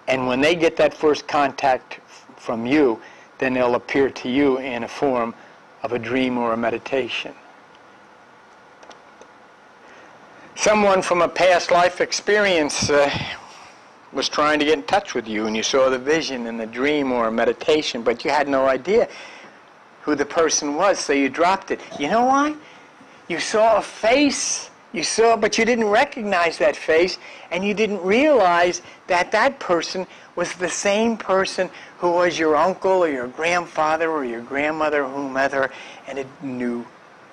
And when they get that first contact from you, then they'll appear to you in a form of a dream or a meditation. Someone from a past life experience was trying to get in touch with you, and you saw the vision in the dream or a meditation, but you had no idea who the person was, so you dropped it. You know why? You saw a face, but you didn't recognize that face, and you didn't realize that that person was the same person who was your uncle or your grandfather or your grandmother, whomever, in a new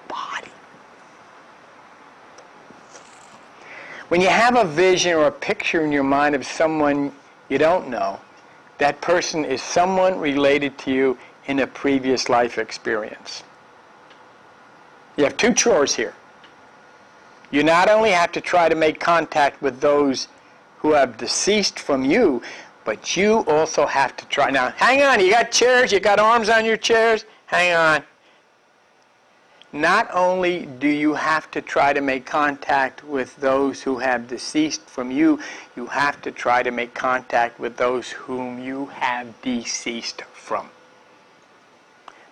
body. When you have a vision or a picture in your mind of someone you don't know, that person is someone related to you in a previous life experience. You have 2 chores here. You not only have to try to make contact with those who have deceased from you, but you also have to try. Now, hang on. You got chairs? You got arms on your chairs? Hang on. Not only do you have to try to make contact with those who have deceased from you, you have to try to make contact with those whom you have deceased from.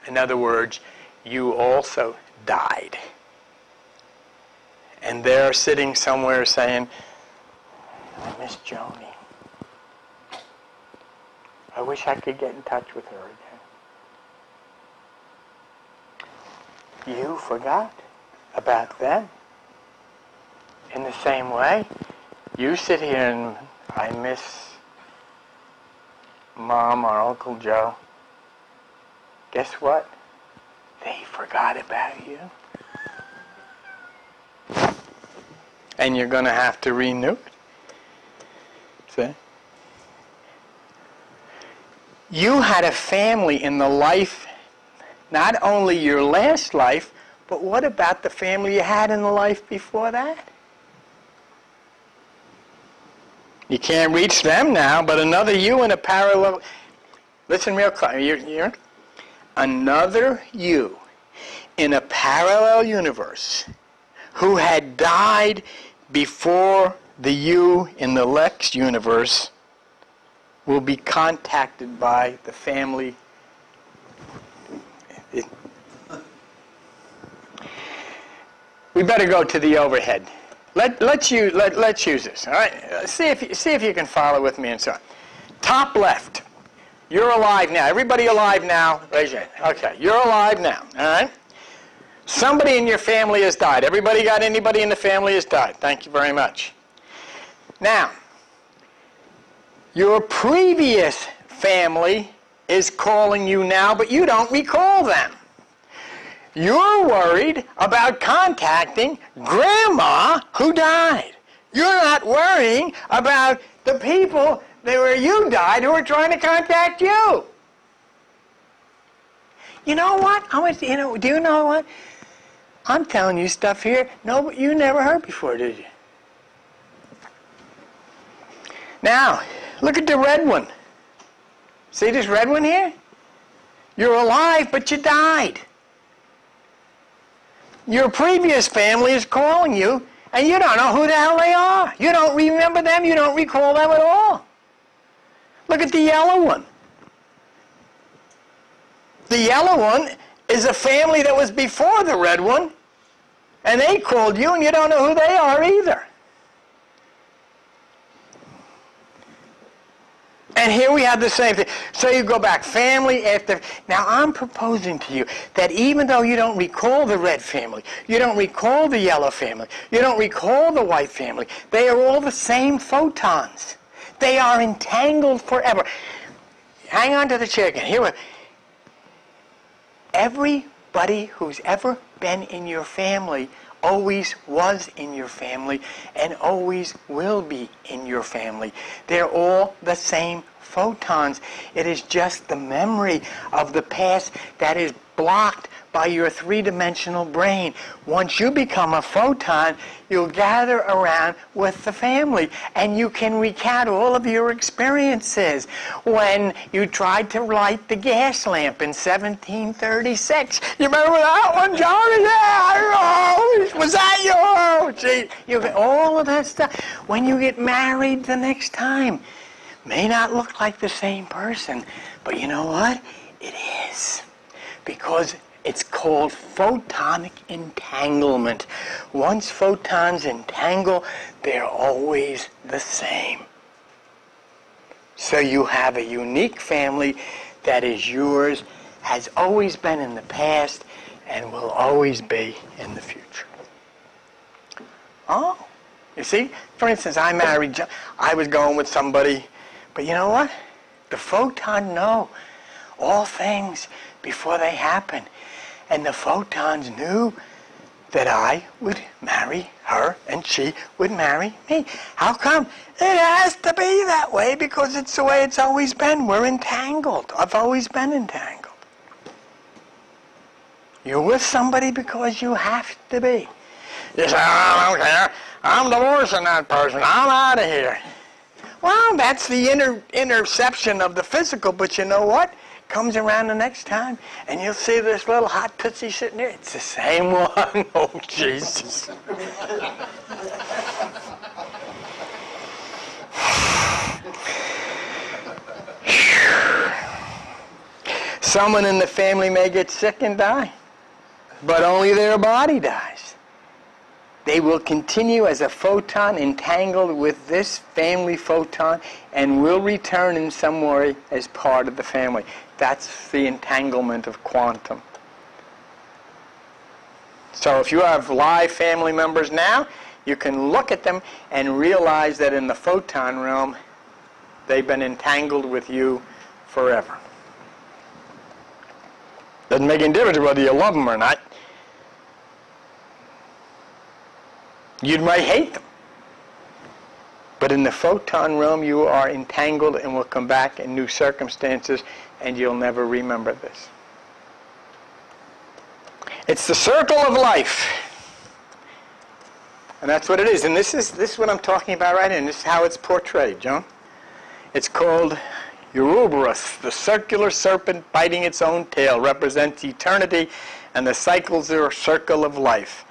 In other words, you also died. And they're sitting somewhere saying, "I miss Joni. I wish I could get in touch with her again." You forgot about them. In the same way, you sit here and, "I miss Mom or Uncle Joe." Guess what? They forgot about you. And you're going to have to renew it. See? You had a family in the life, not only your last life, but what about the family you had in the life before that? You can't reach them now, but another you in a parallel... Listen real close. Another you in a parallel universe who had died before the you in the Lex universe will be contacted by the family. We better go to the overhead. Let's use this. All right. See if you can follow with me and so on. Top left. You're alive now. Everybody alive now? Raise your hand. Okay. You're alive now. All right. Somebody in your family has died. Everybody got anybody in the family has died? Thank you very much. Now, your previous family is calling you now, but you don't recall them. You're worried about contacting Grandma who died. You're not worrying about the people where you died who are trying to contact you. You know what? Do you know what? I'm telling you stuff here you never heard before, did you? Now, look at the red one. See this red one here? You're alive, but you died. Your previous family is calling you, and you don't know who the hell they are. You don't remember them. You don't recall them at all. Look at the yellow one. The yellow one is a family that was before the red one, and they called you, and you don't know who they are either. And here we have the same thing. So you go back, family after... Now I'm proposing to you that even though you don't recall the red family, you don't recall the yellow family, you don't recall the white family, they are all the same photons. They are entangled forever. Hang on to the chair again. Here we... Everybody who's ever been in your family always was in your family and always will be in your family. They're all the same photons. It is just the memory of the past that is blocked by your three-dimensional brain. Once you become a photon, you'll gather around with the family and you can recount all of your experiences. When you tried to light the gas lamp in 1736. You remember that one, John? Yeah, was that your... See, you get all of that stuff. When you get married the next time, may not look like the same person, but you know what? It is. Because it's called photonic entanglement. Once photons entangle, they're always the same. So you have a unique family that is yours, has always been in the past, and will always be in the future. Oh, you see? For instance, I married John. I was going with somebody, but you know what? The photon know all things before they happen. And the photons knew that I would marry her and she would marry me. How come? It has to be that way because it's the way it's always been. We're entangled. I've always been entangled. You're with somebody because you have to be. You say, oh, I don't care. I'm divorcing that person. I'm out of here. Well, that's the interception of the physical, but you know what? Comes around the next time, and you'll see this little hot tootsie sitting there. It's the same one. Oh, Jesus. Someone in the family may get sick and die, but only their body dies. They will continue as a photon entangled with this family photon and will return in some way as part of the family. That's the entanglement of quantum. So if you have live family members now, you can look at them and realize that in the photon realm, they've been entangled with you forever. Doesn't make any difference whether you love them or not. You might hate them. But in the photon realm, you are entangled and will come back in new circumstances, and you'll never remember this. It's the circle of life. And that's what it is. And this is what I'm talking about right here. And this is how it's portrayed, John. It's called Ouroboros. The circular serpent biting its own tail represents eternity, and the cycles are a circle of life.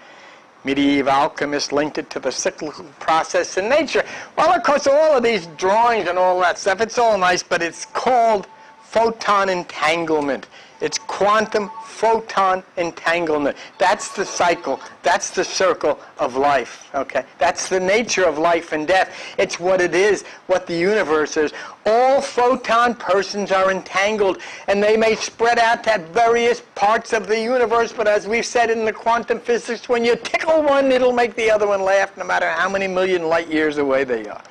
Medieval alchemists linked it to the cyclical process in nature. Well, of course, all of these drawings and all that stuff, it's all nice, but it's called photon entanglement. It's quantum photon entanglement. That's the cycle. That's the circle of life. Okay? That's the nature of life and death. It's what it is, what the universe is. All photon persons are entangled, and they may spread out to various parts of the universe, but as we've said in the quantum physics, when you tickle one, it'll make the other one laugh, no matter how many million light years away they are.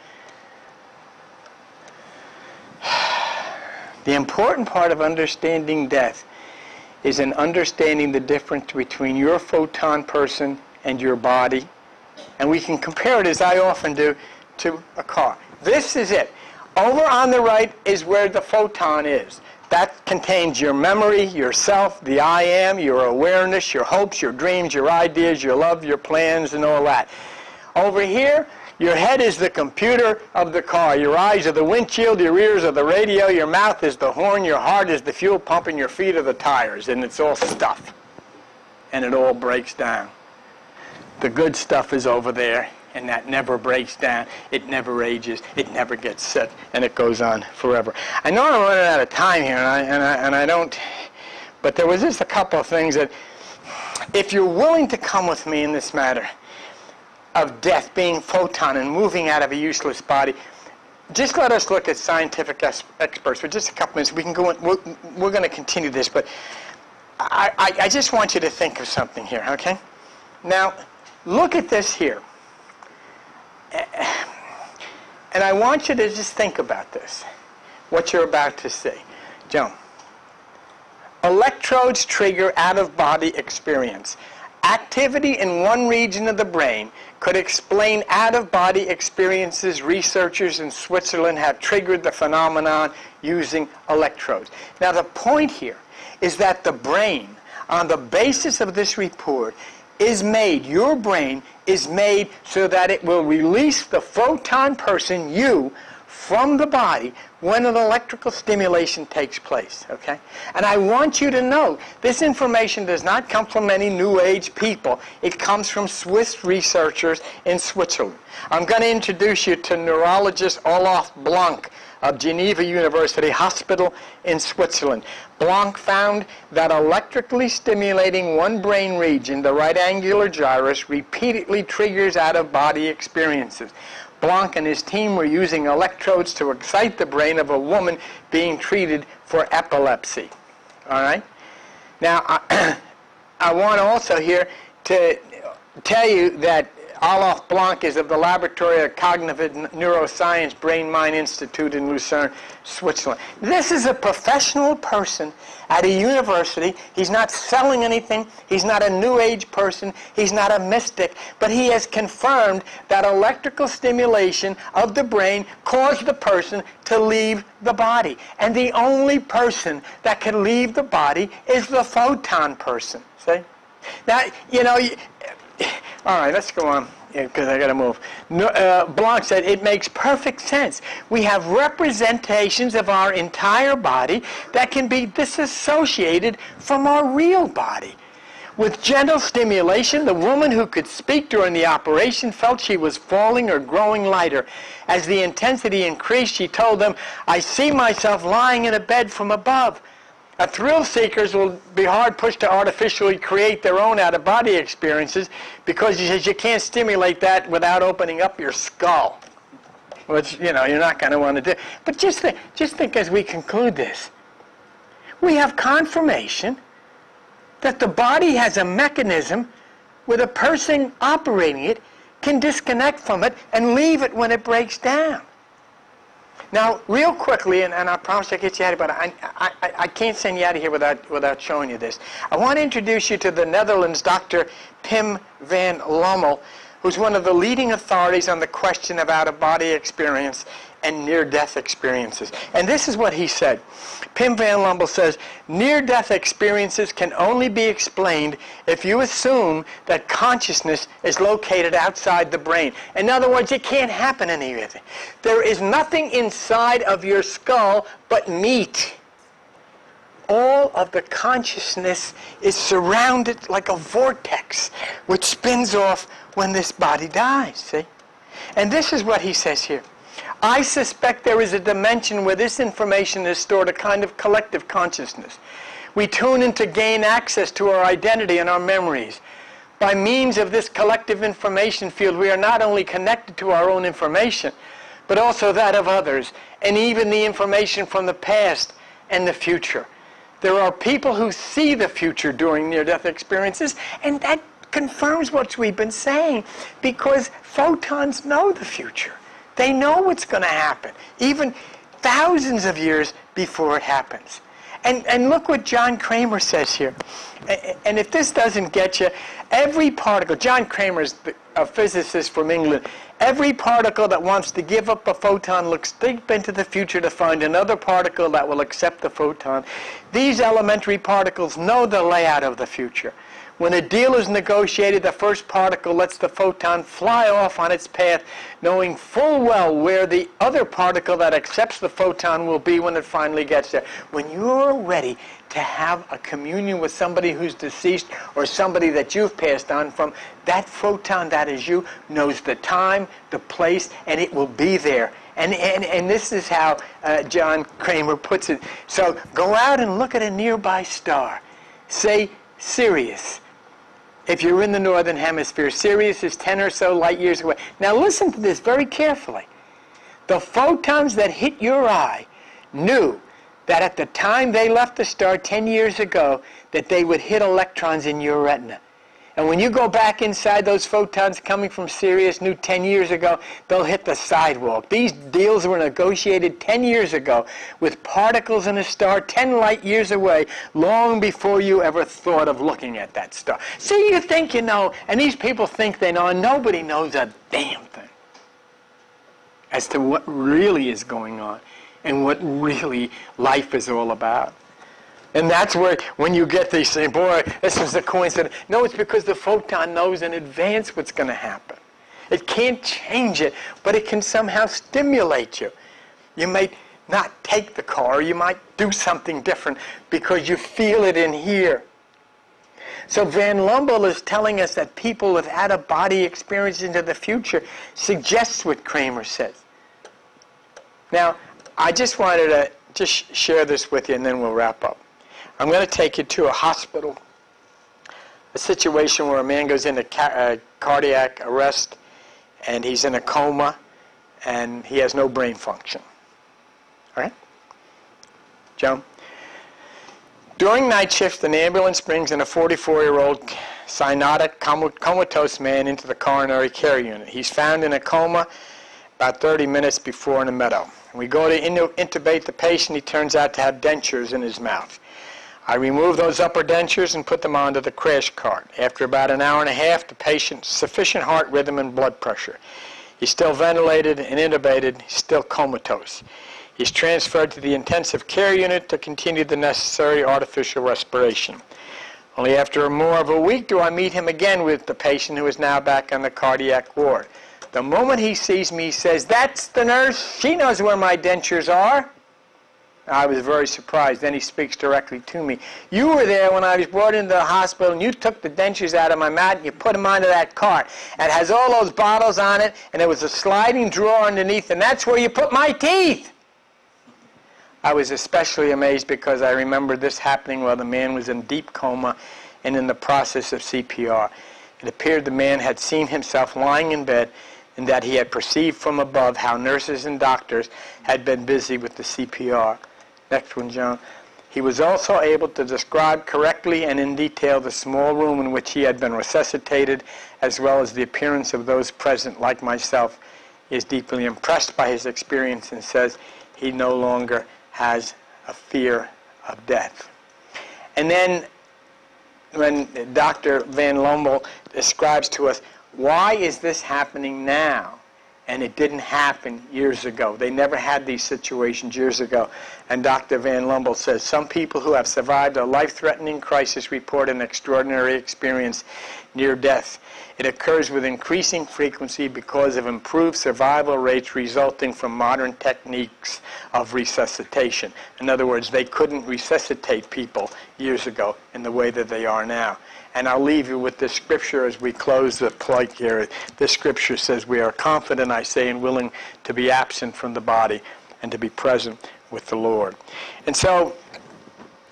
The important part of understanding death is in understanding the difference between your photon person and your body. And we can compare it, as I often do, to a car. This is it. Over on the right is where the photon is. That contains your memory, yourself, the I am, your awareness, your hopes, your dreams, your ideas, your love, your plans, and all that. Over here, your head is the computer of the car. Your eyes are the windshield, your ears are the radio, your mouth is the horn, your heart is the fuel pump, and your feet are the tires. And it's all stuff. And it all breaks down. The good stuff is over there, and that never breaks down. It never ages. It never gets sick, and it goes on forever. I know I'm running out of time here, and I don't, but there was just a couple of things that, if you're willing to come with me in this matter of death being photon and moving out of a useless body, just let us look at scientific experts for just a couple minutes. We can go. We're going to continue this, but I just want you to think of something here, okay? Now, look at this here. And I want you to just think about this, what you're about to see. Joan, electrodes trigger out-of-body experience. Activity in one region of the brain could explain out-of-body experiences. Researchers in Switzerland have triggered the phenomenon using electrodes. Now, the point here is that the brain, on the basis of this report, is made, your brain is made so that it will release the photon person, you, from the body when an electrical stimulation takes place, okay? And I want you to know, this information does not come from any New Age people. It comes from Swiss researchers in Switzerland. I'm going to introduce you to neurologist Olaf Blank of Geneva University Hospital in Switzerland. Blank found that electrically stimulating one brain region, the right angular gyrus, repeatedly triggers out-of-body experiences. Blank and his team were using electrodes to excite the brain of a woman being treated for epilepsy. All right? Now, I want also here to tell you that Olaf Blank is of the Laboratory of Cognitive Neuroscience Brain-Mind Institute in Lucerne, Switzerland. This is a professional person at a university. He's not selling anything. He's not a New Age person. He's not a mystic. But he has confirmed that electrical stimulation of the brain caused the person to leave the body. And the only person that can leave the body is the photon person. See? Now, you know, all right, let's go on, because I got to move. Blanc said, it makes perfect sense. We have representations of our entire body that can be disassociated from our real body. With gentle stimulation, the woman who could speak during the operation felt she was falling or growing lighter. As the intensity increased, she told them, I see myself lying in a bed from above. Thrill seekers will be hard pushed to artificially create their own out-of-body experiences because he says you can't stimulate that without opening up your skull, which, you know, you're not going to want to do. But just think as we conclude this. We have confirmation that the body has a mechanism where the person operating it can disconnect from it and leave it when it breaks down. Now, real quickly, and I promise I'll get you out of here, but I can't send you out of here without showing you this. I want to introduce you to the Netherlands, Dr. Pim van Lommel, who's one of the leading authorities on the question of out-of-body experience and near-death experiences. And this is what he said. Pim van Lommel says, near-death experiences can only be explained if you assume that consciousness is located outside the brain. In other words, it can't happen anywhere. There is nothing inside of your skull but meat. All of the consciousness is surrounded like a vortex, which spins off when this body dies, see? And this is what he says here. I suspect there is a dimension where this information is stored, a kind of collective consciousness. We tune in to gain access to our identity and our memories. By means of this collective information field, we are not only connected to our own information, but also that of others, and even the information from the past and the future. There are people who see the future during near-death experiences, and that confirms what we've been saying, because photons know the future. They know what's going to happen, even thousands of years before it happens. And look what John Kramer says here. And if this doesn't get you, every particle, John Kramer is a physicist from England, every particle that wants to give up a photon looks deep into the future to find another particle that will accept the photon. These elementary particles know the layout of the future. When a deal is negotiated, the first particle lets the photon fly off on its path, knowing full well where the other particle that accepts the photon will be when it finally gets there. When you're ready to have a communion with somebody who's deceased or somebody that you've passed on from, that photon, that is you, knows the time, the place, and it will be there. And this is how John Kramer puts it. So go out and look at a nearby star. Say Sirius. If you're in the northern hemisphere, Sirius is 10 or so light years away. Now listen to this very carefully. The photons that hit your eye knew that at the time they left the star 10 years ago, that they would hit electrons in your retina. And when you go back inside, those photons coming from Sirius knew 10 years ago, they'll hit the sidewalk. These deals were negotiated 10 years ago with particles in a star 10 light years away, long before you ever thought of looking at that star. See, you think you know, and these people think they know, and nobody knows a damn thing as to what really is going on and what really life is all about. And that's where, when you get these things, boy, this was a coincidence. No, it's because the photon knows in advance what's going to happen. It can't change it, but it can somehow stimulate you. You might not take the car, you might do something different because you feel it in here. So Van Lombel is telling us that people with out-of-body experience into the future suggests what Kramer says. Now, I just wanted to just share this with you, and then we'll wrap up. I'm going to take you to a hospital, a situation where a man goes into cardiac arrest, and he's in a coma, and he has no brain function. All right? Joan? During night shifts, an ambulance brings in a 44-year-old cyanotic, comatose man into the coronary care unit. He's found in a coma about 30 minutes before in a meadow. We go to intubate the patient. He turns out to have dentures in his mouth. I remove those upper dentures and put them onto the crash cart. After about an hour and a half, the patient's sufficient heart rhythm and blood pressure. He's still ventilated and intubated. He's still comatose. He's transferred to the intensive care unit to continue the necessary artificial respiration. Only after more of a week do I meet him again with the patient, who is now back on the cardiac ward. The moment he sees me, he says, "That's the nurse. She knows where my dentures are." I was very surprised. Then he speaks directly to me. "You were there when I was brought into the hospital, and you took the dentures out of my mouth and you put them onto that cart. It has all those bottles on it, and there was a sliding drawer underneath, and that's where you put my teeth." I was especially amazed because I remembered this happening while the man was in deep coma and in the process of CPR. It appeared the man had seen himself lying in bed, and that he had perceived from above how nurses and doctors had been busy with the CPR. Next one, John. He was also able to describe correctly and in detail the small room in which he had been resuscitated, as well as the appearance of those present, like myself. He is deeply impressed by his experience and says he no longer has a fear of death. And then when Dr. Van Lombel describes to us, why is this happening now? And it didn't happen years ago. They never had these situations years ago. And Dr. Van Lombel says, some people who have survived a life-threatening crisis report an extraordinary experience near death. It occurs with increasing frequency because of improved survival rates resulting from modern techniques of resuscitation. In other words, they couldn't resuscitate people years ago in the way that they are now. And I'll leave you with this scripture as we close the plug here. This scripture says, "We are confident, I say, and willing to be absent from the body and to be present with the Lord." And so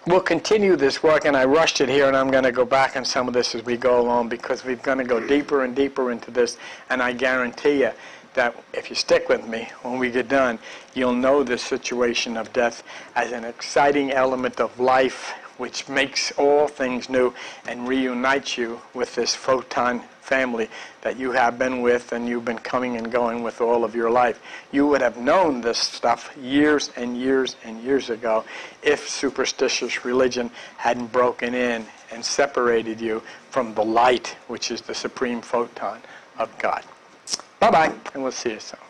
we'll continue this work, and I rushed it here, and I'm going to go back on some of this as we go along, because we're going to go deeper and deeper into this, and I guarantee you that if you stick with me, when we get done, you'll know this situation of death as an exciting element of life which makes all things new and reunites you with this photon family that you have been with and you've been coming and going with all of your life. You would have known this stuff years and years and years ago if superstitious religion hadn't broken in and separated you from the light, which is the supreme photon of God. Bye-bye, and we'll see you soon.